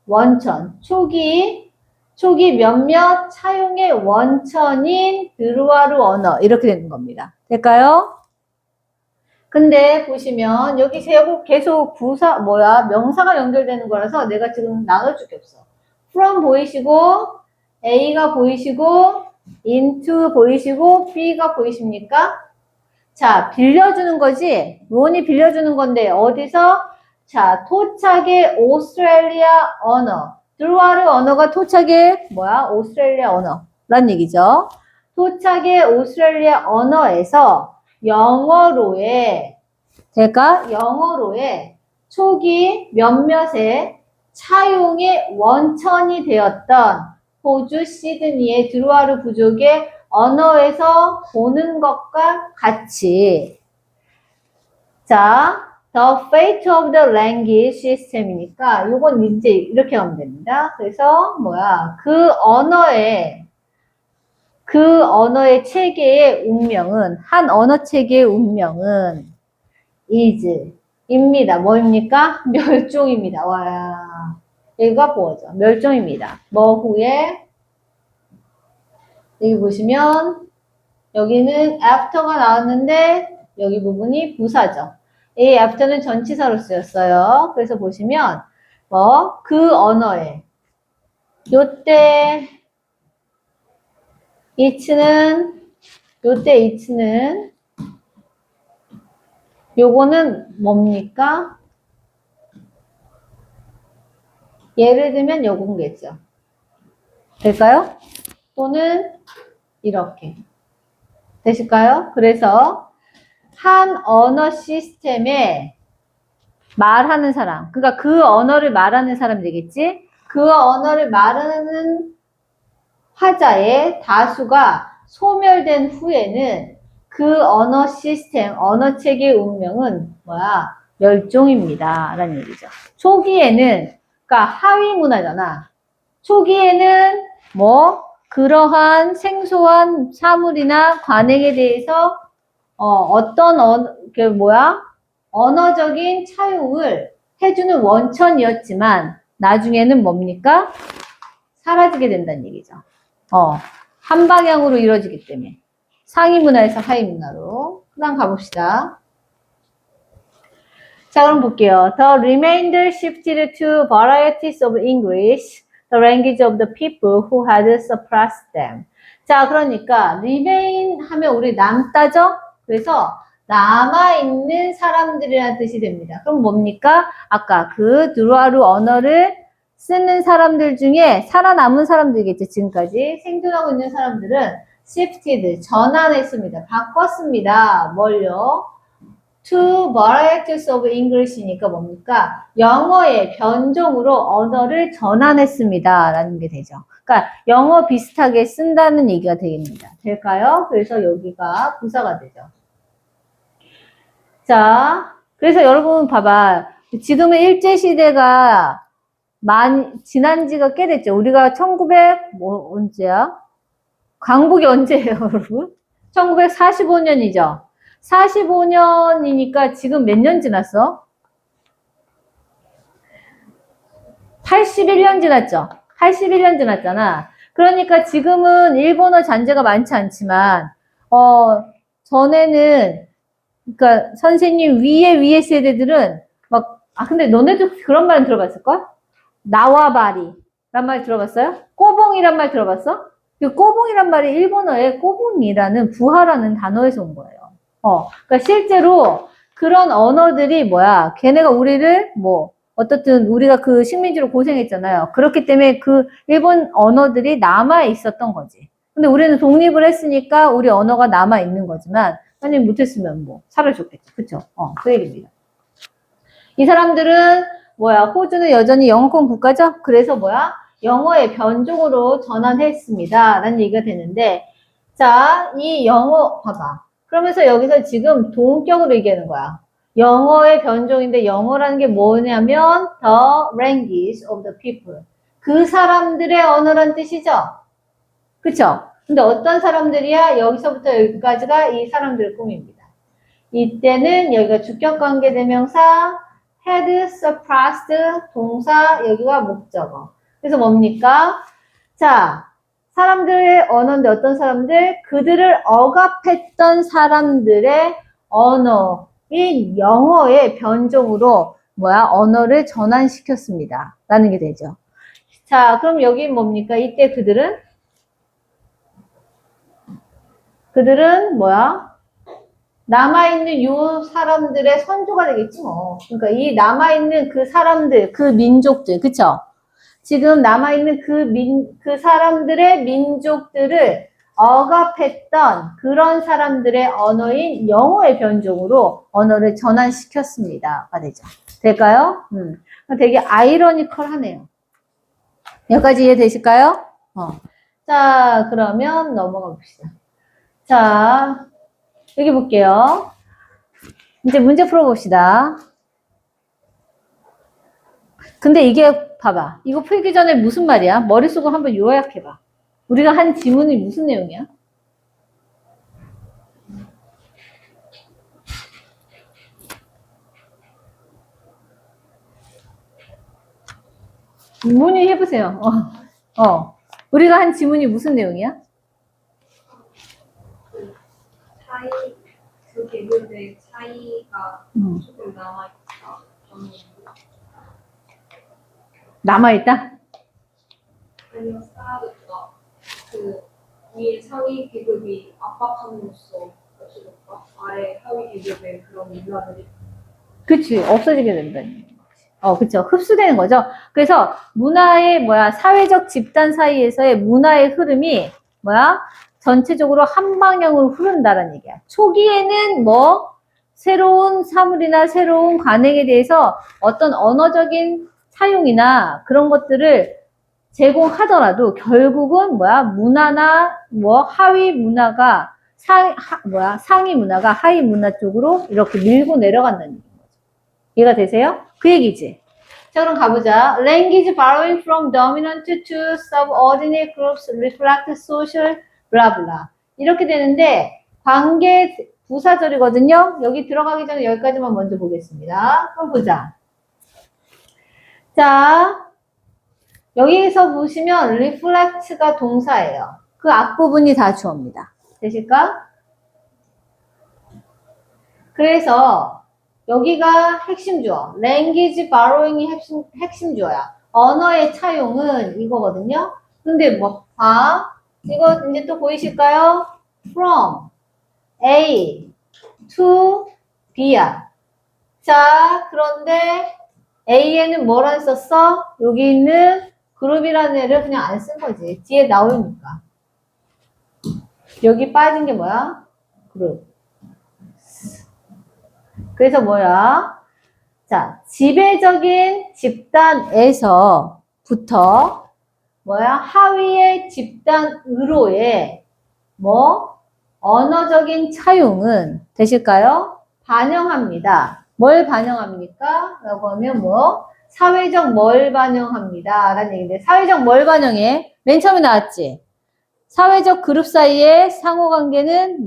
원천, 초기 몇몇 차용의 원천인 드루아르 언어 이렇게 되는 겁니다. 될까요? 근데 보시면 여기 계속 명사가 연결되는 거라서 내가 지금 나눠줄 게 없어. from 보이시고 A가 보이시고 into 보이시고 B가 보이십니까? 자, 빌려주는 거지. 론이 빌려주는 건데 어디서? 자, 토착의 오스트레일리아 언어. 드루아르 언어가 토착의 오스트레일리아 언어란 얘기죠. 토착의 오스트레일리아 언어에서 영어로의 초기 몇몇의 차용의 원천이 되었던 호주 시드니의 드루아르 부족의 언어에서 보는 것과 같이. 자, the fate of the language system이니까 요건 이제 이렇게 하면 됩니다. 그래서 그 언어의 체계의 운명은, 한 언어 체계의 운명은 입니다. 뭐입니까? 멸종입니다. 와, 여기가 뭐죠? 멸종입니다. 뭐 후에 여기 보시면 여기는 after가 나왔는데 여기 부분이 부사죠. 이 after는 전치사로 쓰였어요. 그래서 보시면 그 언어에 요때 it는 요거는 뭡니까? 예를 들면 요건겠죠. 될까요? 또는 이렇게. 되실까요? 그래서 한 언어 시스템에 말하는 사람, 그러니까 그 언어를 말하는 사람 되겠지? 그 언어를 말하는 화자의 다수가 소멸된 후에는 그 언어 시스템, 언어 체계의 운명은 멸종입니다. 라는 얘기죠. 초기에는, 그러니까 하위 문화잖아. 초기에는 그러한 생소한 사물이나 관행에 대해서 언어적인 차용을 해주는 원천이었지만 나중에는 뭡니까? 사라지게 된다는 얘기죠. 한 방향으로 이루어지기 때문에 상위 문화에서 하위 문화로. 그다음 가봅시다. 자, 그럼 볼게요. The remainder shifted to varieties of English, the language of the people who had suppressed them. 자, 그러니까 remain 하면 우리 남다죠? 그래서 남아있는 사람들이라는 뜻이 됩니다. 그럼 뭡니까? 아까 그 드루아르 언어를 쓰는 사람들 중에 살아남은 사람들이겠죠. 지금까지 생존하고 있는 사람들은 shifted, 전환했습니다. 바꿨습니다. 뭘요? To varieties of English니까 뭡니까? 영어의 변종으로 언어를 전환했습니다. 라는 게 되죠. 그러니까 영어 비슷하게 쓴다는 얘기가 되겠습니다. 될까요? 그래서 여기가 부사가 되죠. 자, 그래서 여러분 봐봐. 지금의 일제시대가 지난 지가 꽤 됐죠. 우리가 언제야? 광복이 언제예요, 여러분? 1945년이죠. 45년이니까 지금 몇 년 지났어? 81년 지났죠? 81년 지났잖아. 그러니까 지금은 일본어 잔재가 많지 않지만, 전에는, 그러니까 선생님 위에 세대들은 근데 너네도 그런 말은 들어봤을걸? 나와바리 란 말 들어봤어요? 꼬봉이란 말 들어봤어? 그 꼬봉이란 말이 일본어의 꼬봉이라는 부하라는 단어에서 온 거예요. 그러니까 실제로 그런 언어들이 뭐야? 걔네가 우리를 어떻든 우리가 그 식민지로 고생했잖아요. 그렇기 때문에 그 일본 언어들이 남아 있었던 거지. 근데 우리는 독립을 했으니까 우리 언어가 남아 있는 거지만 만약에 못했으면 사라졌겠죠. 그쵸? 그 얘기입니다. 이 사람들은 호주는 여전히 영어권 국가죠? 그래서 영어의 변종으로 전환했습니다. 라는 얘기가 되는데, 자, 이 영어, 봐봐. 그러면서 여기서 지금 동격으로 얘기하는 거야. 영어의 변종인데 영어라는 게 뭐냐면 the language of the people. 그 사람들의 언어란 뜻이죠? 그쵸? 근데 어떤 사람들이야? 여기서부터 여기까지가 이 사람들을 꾸밉니다. 이때는 여기가 주격관계대명사, had surpassed 동사, 여기가 목적어. 그래서 뭡니까? 자, 사람들의 언어인데 어떤 사람들? 그들을 억압했던 사람들의 언어인 영어의 변종으로 언어를 전환시켰습니다. 라는 게 되죠. 자, 그럼 여기 뭡니까? 이때 그들은 남아있는 요 사람들의 선조가 되겠지 뭐. 그러니까 이 남아있는 그 사람들, 그 민족들, 그쵸? 지금 남아있는 그 사람들의 민족들을 억압했던 그런 사람들의 언어인 영어의 변종으로 언어를 전환시켰습니다가 되죠. 될까요? 되게 아이러니컬하네요. 여기까지 이해되실까요? 자, 그러면 넘어가 봅시다. 자, 여기 볼게요. 이제 문제 풀어봅시다. 근데 이게 봐봐. 이거 풀기 전에 무슨 말이야? 머릿속을 한번 요약해봐. 우리가 한 지문이 무슨 내용이야? 문의해보세요. 우리가 한 지문이 무슨 내용이야? 그 개별의 차이가 조금 남아있다. 남아있다? 아니요, 사라졌다. 그 위에 상위 계급이 압박함으로써 어찌됐다. 아래 하위 계급의 그런 문화들이 그치, 없어지게 된다는 거지. 그쵸. 흡수되는 거죠. 그래서 문화의 사회적 집단 사이에서의 문화의 흐름이 전체적으로 한 방향으로 흐른다는 얘기야. 초기에는 새로운 사물이나 새로운 관행에 대해서 어떤 언어적인 사용이나 그런 것들을 제공하더라도 결국은 문화나 하위 문화가 상위 문화가 하위 문화 쪽으로 이렇게 밀고 내려간다는 얘기인 거죠. 이해가 되세요? 그 얘기지. 자, 그럼 가보자. Language borrowing from dominant to subordinate groups reflect social blah blah. 이렇게 되는데 관계 부사절이거든요. 여기 들어가기 전에 여기까지만 먼저 보겠습니다. 그럼 보자. 자, 여기서 보시면 reflect가 동사예요. 그 앞부분이 다 주어입니다. 되실까? 그래서 여기가 핵심 주어. language borrowing이 핵심 주어야. 언어의 차용은 이거거든요. 근데 이거 이제 또 보이실까요? from A to B야. 자, 그런데 A에는 뭘 안 썼어? 여기 있는 그룹이라는 애를 그냥 안 쓴 거지. 뒤에 나오니까. 여기 빠진 게 뭐야? 그룹. 그래서 자, 지배적인 집단에서부터 하위의 집단으로의 언어적인 차용은 되실까요? 반영합니다. 뭘 반영합니까? 라고 하면 사회적 뭘 반영합니다. 라는 얘기인데, 사회적 뭘 반영해? 맨 처음에 나왔지? 사회적 그룹 사이의 상호관계는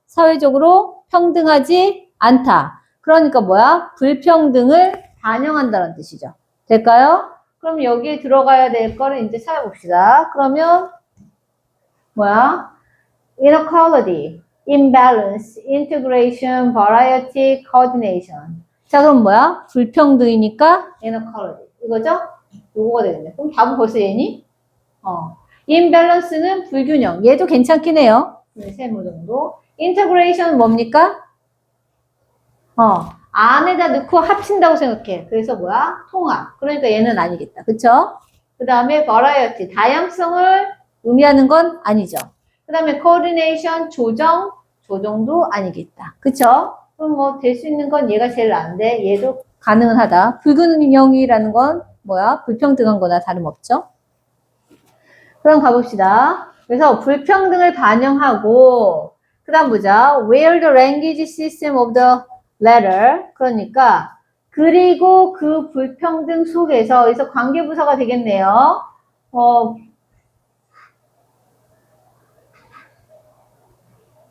사회적으로 평등하지 않다. 그러니까 불평등을 반영한다는 뜻이죠. 될까요? 그럼 여기에 들어가야 될 거를 이제 찾아봅시다. 그러면 inequality, imbalance, integration, variety, coordination. 자, 그럼 불평등이니까 inequality. 이거죠? 요거가 되겠네. 그럼 답은 벌써 얘니? imbalance는 불균형. 얘도 괜찮긴 해요. 세모 정도. 인테그레이션 뭡니까? 안에다 넣고 합친다고 생각해. 그래서 뭐야? 통합. 그러니까 얘는 아니겠다. 그쵸? 그 다음에 variety, 다양성을 의미하는 건 아니죠. 그 다음에 coordination, 조정도 아니겠다. 그쵸? 그럼 뭐 될 수 있는 건 얘가 제일 나은데 얘도 가능은 하다. 불균형이라는 건 뭐야? 불평등한 거나 다름없죠. 그럼 가봅시다. 그래서 불평등을 반영하고 그 다음 보자. Where the language system of the letter. 그러니까 그리고 그 불평등 속에서 여기서 관계부사가 되겠네요.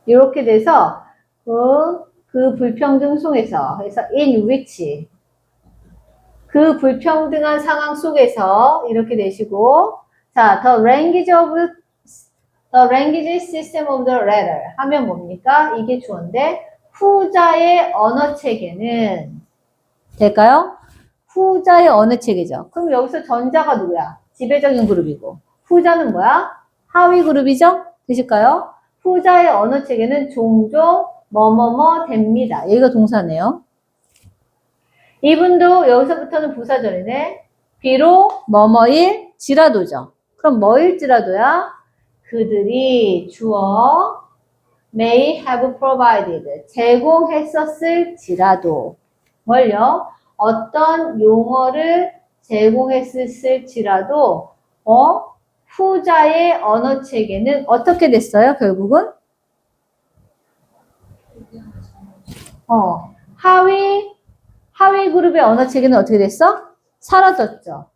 이렇게 돼서 그 불평등 속에서 그래서 in which 그 불평등한 상황 속에서 이렇게 되시고 자, the language system of the letter 하면 뭡니까? 이게 주어인데 후자의 언어 체계는 될까요? 후자의 언어 체계죠. 그럼 여기서 전자가 누구야? 지배적인 그룹이고 후자는 뭐야? 하위 그룹이죠? 되실까요? 후자의 언어 체계는 종종 뭐뭐뭐 됩니다. 여기가 동사네요. 이분도 여기서부터는 부사절이네. 비록 뭐뭐일지라도죠. 그럼 뭐일지라도야? 그들이 주어 may have provided 제공했었을지라도 뭘요? 어떤 용어를 제공했을지라도 후자의 언어 체계는 어떻게 됐어요? 결국은 하위 그룹의 언어 체계는 어떻게 됐어? 사라졌죠.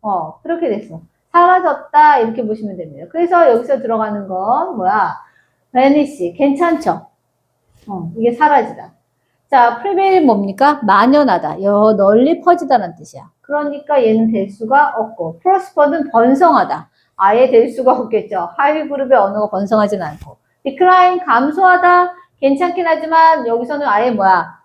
그렇게 됐어. 사라졌다 이렇게 보시면 됩니다. 그래서 여기서 들어가는 건 뭐야? vanish 괜찮죠? 이게 사라지다. 자, prevail 뭡니까? 만연하다. 널리 퍼지다라는 뜻이야. 그러니까 얘는 될 수가 없고 prosper는 번성하다. 아예 될 수가 없겠죠. 하위 그룹의 언어가 번성하진 않고 decline 감소하다. 괜찮긴 하지만 여기서는 아예 뭐야?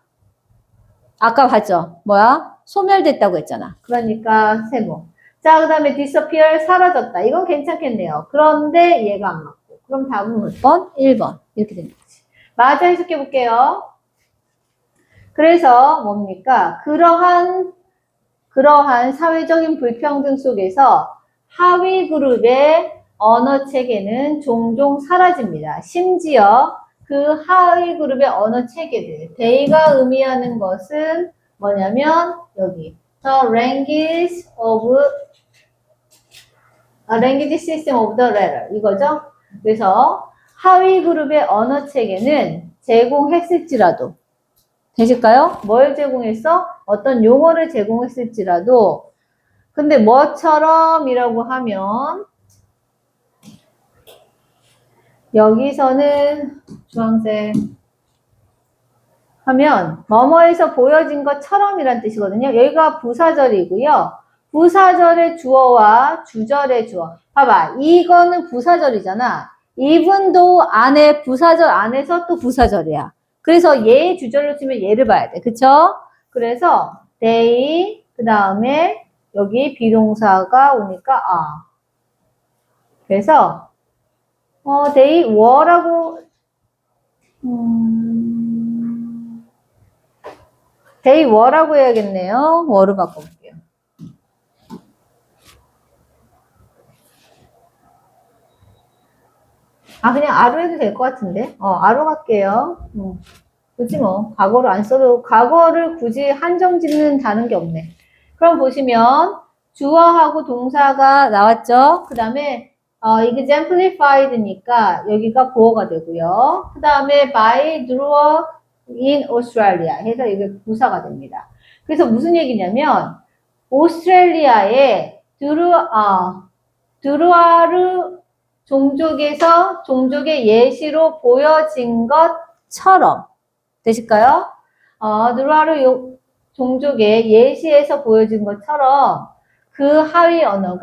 아까 봤죠? 뭐야? 소멸됐다고 했잖아. 그러니까 세모. 자, 그 다음에 disappear 사라졌다. 이건 괜찮겠네요. 그런데 얘가 안 맞고. 그럼 답은 몇 번? 1번. 이렇게 되는 거지. 맞아 해석해 볼게요. 그래서 뭡니까? 그러한 사회적인 불평등 속에서 하위 그룹의 언어 체계는 종종 사라집니다. 심지어 그 하위 그룹의 언어 체계들, they가 의미하는 것은 뭐냐면 여기 the language system of the letter 이거죠. 그래서 하위 그룹의 언어 체계는 제공했을지라도 되실까요? 뭘 제공했어? 어떤 용어를 제공했을지라도 근데 뭐처럼이라고 하면 여기서는 주황색 하면 뭐뭐에서 보여진 것처럼이란 뜻이거든요. 여기가 부사절이고요. 부사절의 주어와 주절의 주어. 봐봐. 이거는 부사절이잖아. 이분도 안에 부사절 안에서 또 부사절이야. 그래서 얘 주절로 치면 얘를 봐야 돼. 그쵸? 그래서 they 그 다음에 여기 비동사가 오니까 그래서 they were라고 they were라고 해야겠네요. were로 바꿔볼게요. 그냥 a로 해도 될 것 같은데. a로 갈게요. 굳이 뭐 과거를 안 써도 과거를 굳이 한정 짓는다는 게 없네. 그럼 보시면 주어하고 동사가 나왔죠. 그 다음에 exemplified니까 여기가 보어가 되고요. 그 다음에 by drew in Australia 해서 이게 부사가 됩니다. 그래서 무슨 얘기냐면 오스트레일리아의 드루아르 종족의 예시로 보여진 것처럼 되실까요? 드루아르 종족의 예시에서 보여진 것처럼 그 하위 언어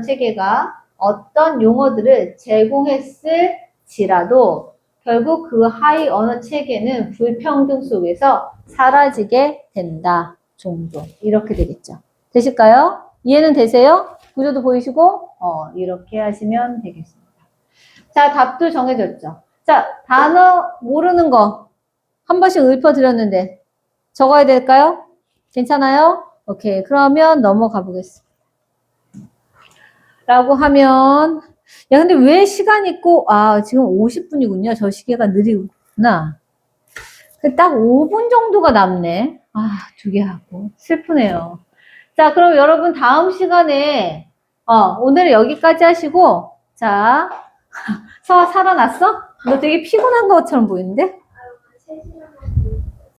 체계가 어떤 용어들을 제공했을지라도 결국 그 하위 언어 체계는 불평등 속에서 사라지게 된다. 종종. 이렇게 되겠죠. 되실까요? 이해는 되세요? 구조도 보이시고, 이렇게 하시면 되겠습니다. 자, 답도 정해졌죠. 자, 단어 모르는 거 한 번씩 읊어드렸는데 적어야 될까요? 괜찮아요? 오케이. 그러면 넘어가 보겠습니다. 라고 하면, 야, 근데 왜 시간 있고, 지금 50분이군요. 저 시계가 느리구나. 딱 5분 정도가 남네. 2개 하고. 슬프네요. 자, 그럼 여러분 다음 시간에, 오늘 여기까지 하시고, 자, 서아 살아났어? 너 되게 피곤한 것처럼 보이는데? 3시간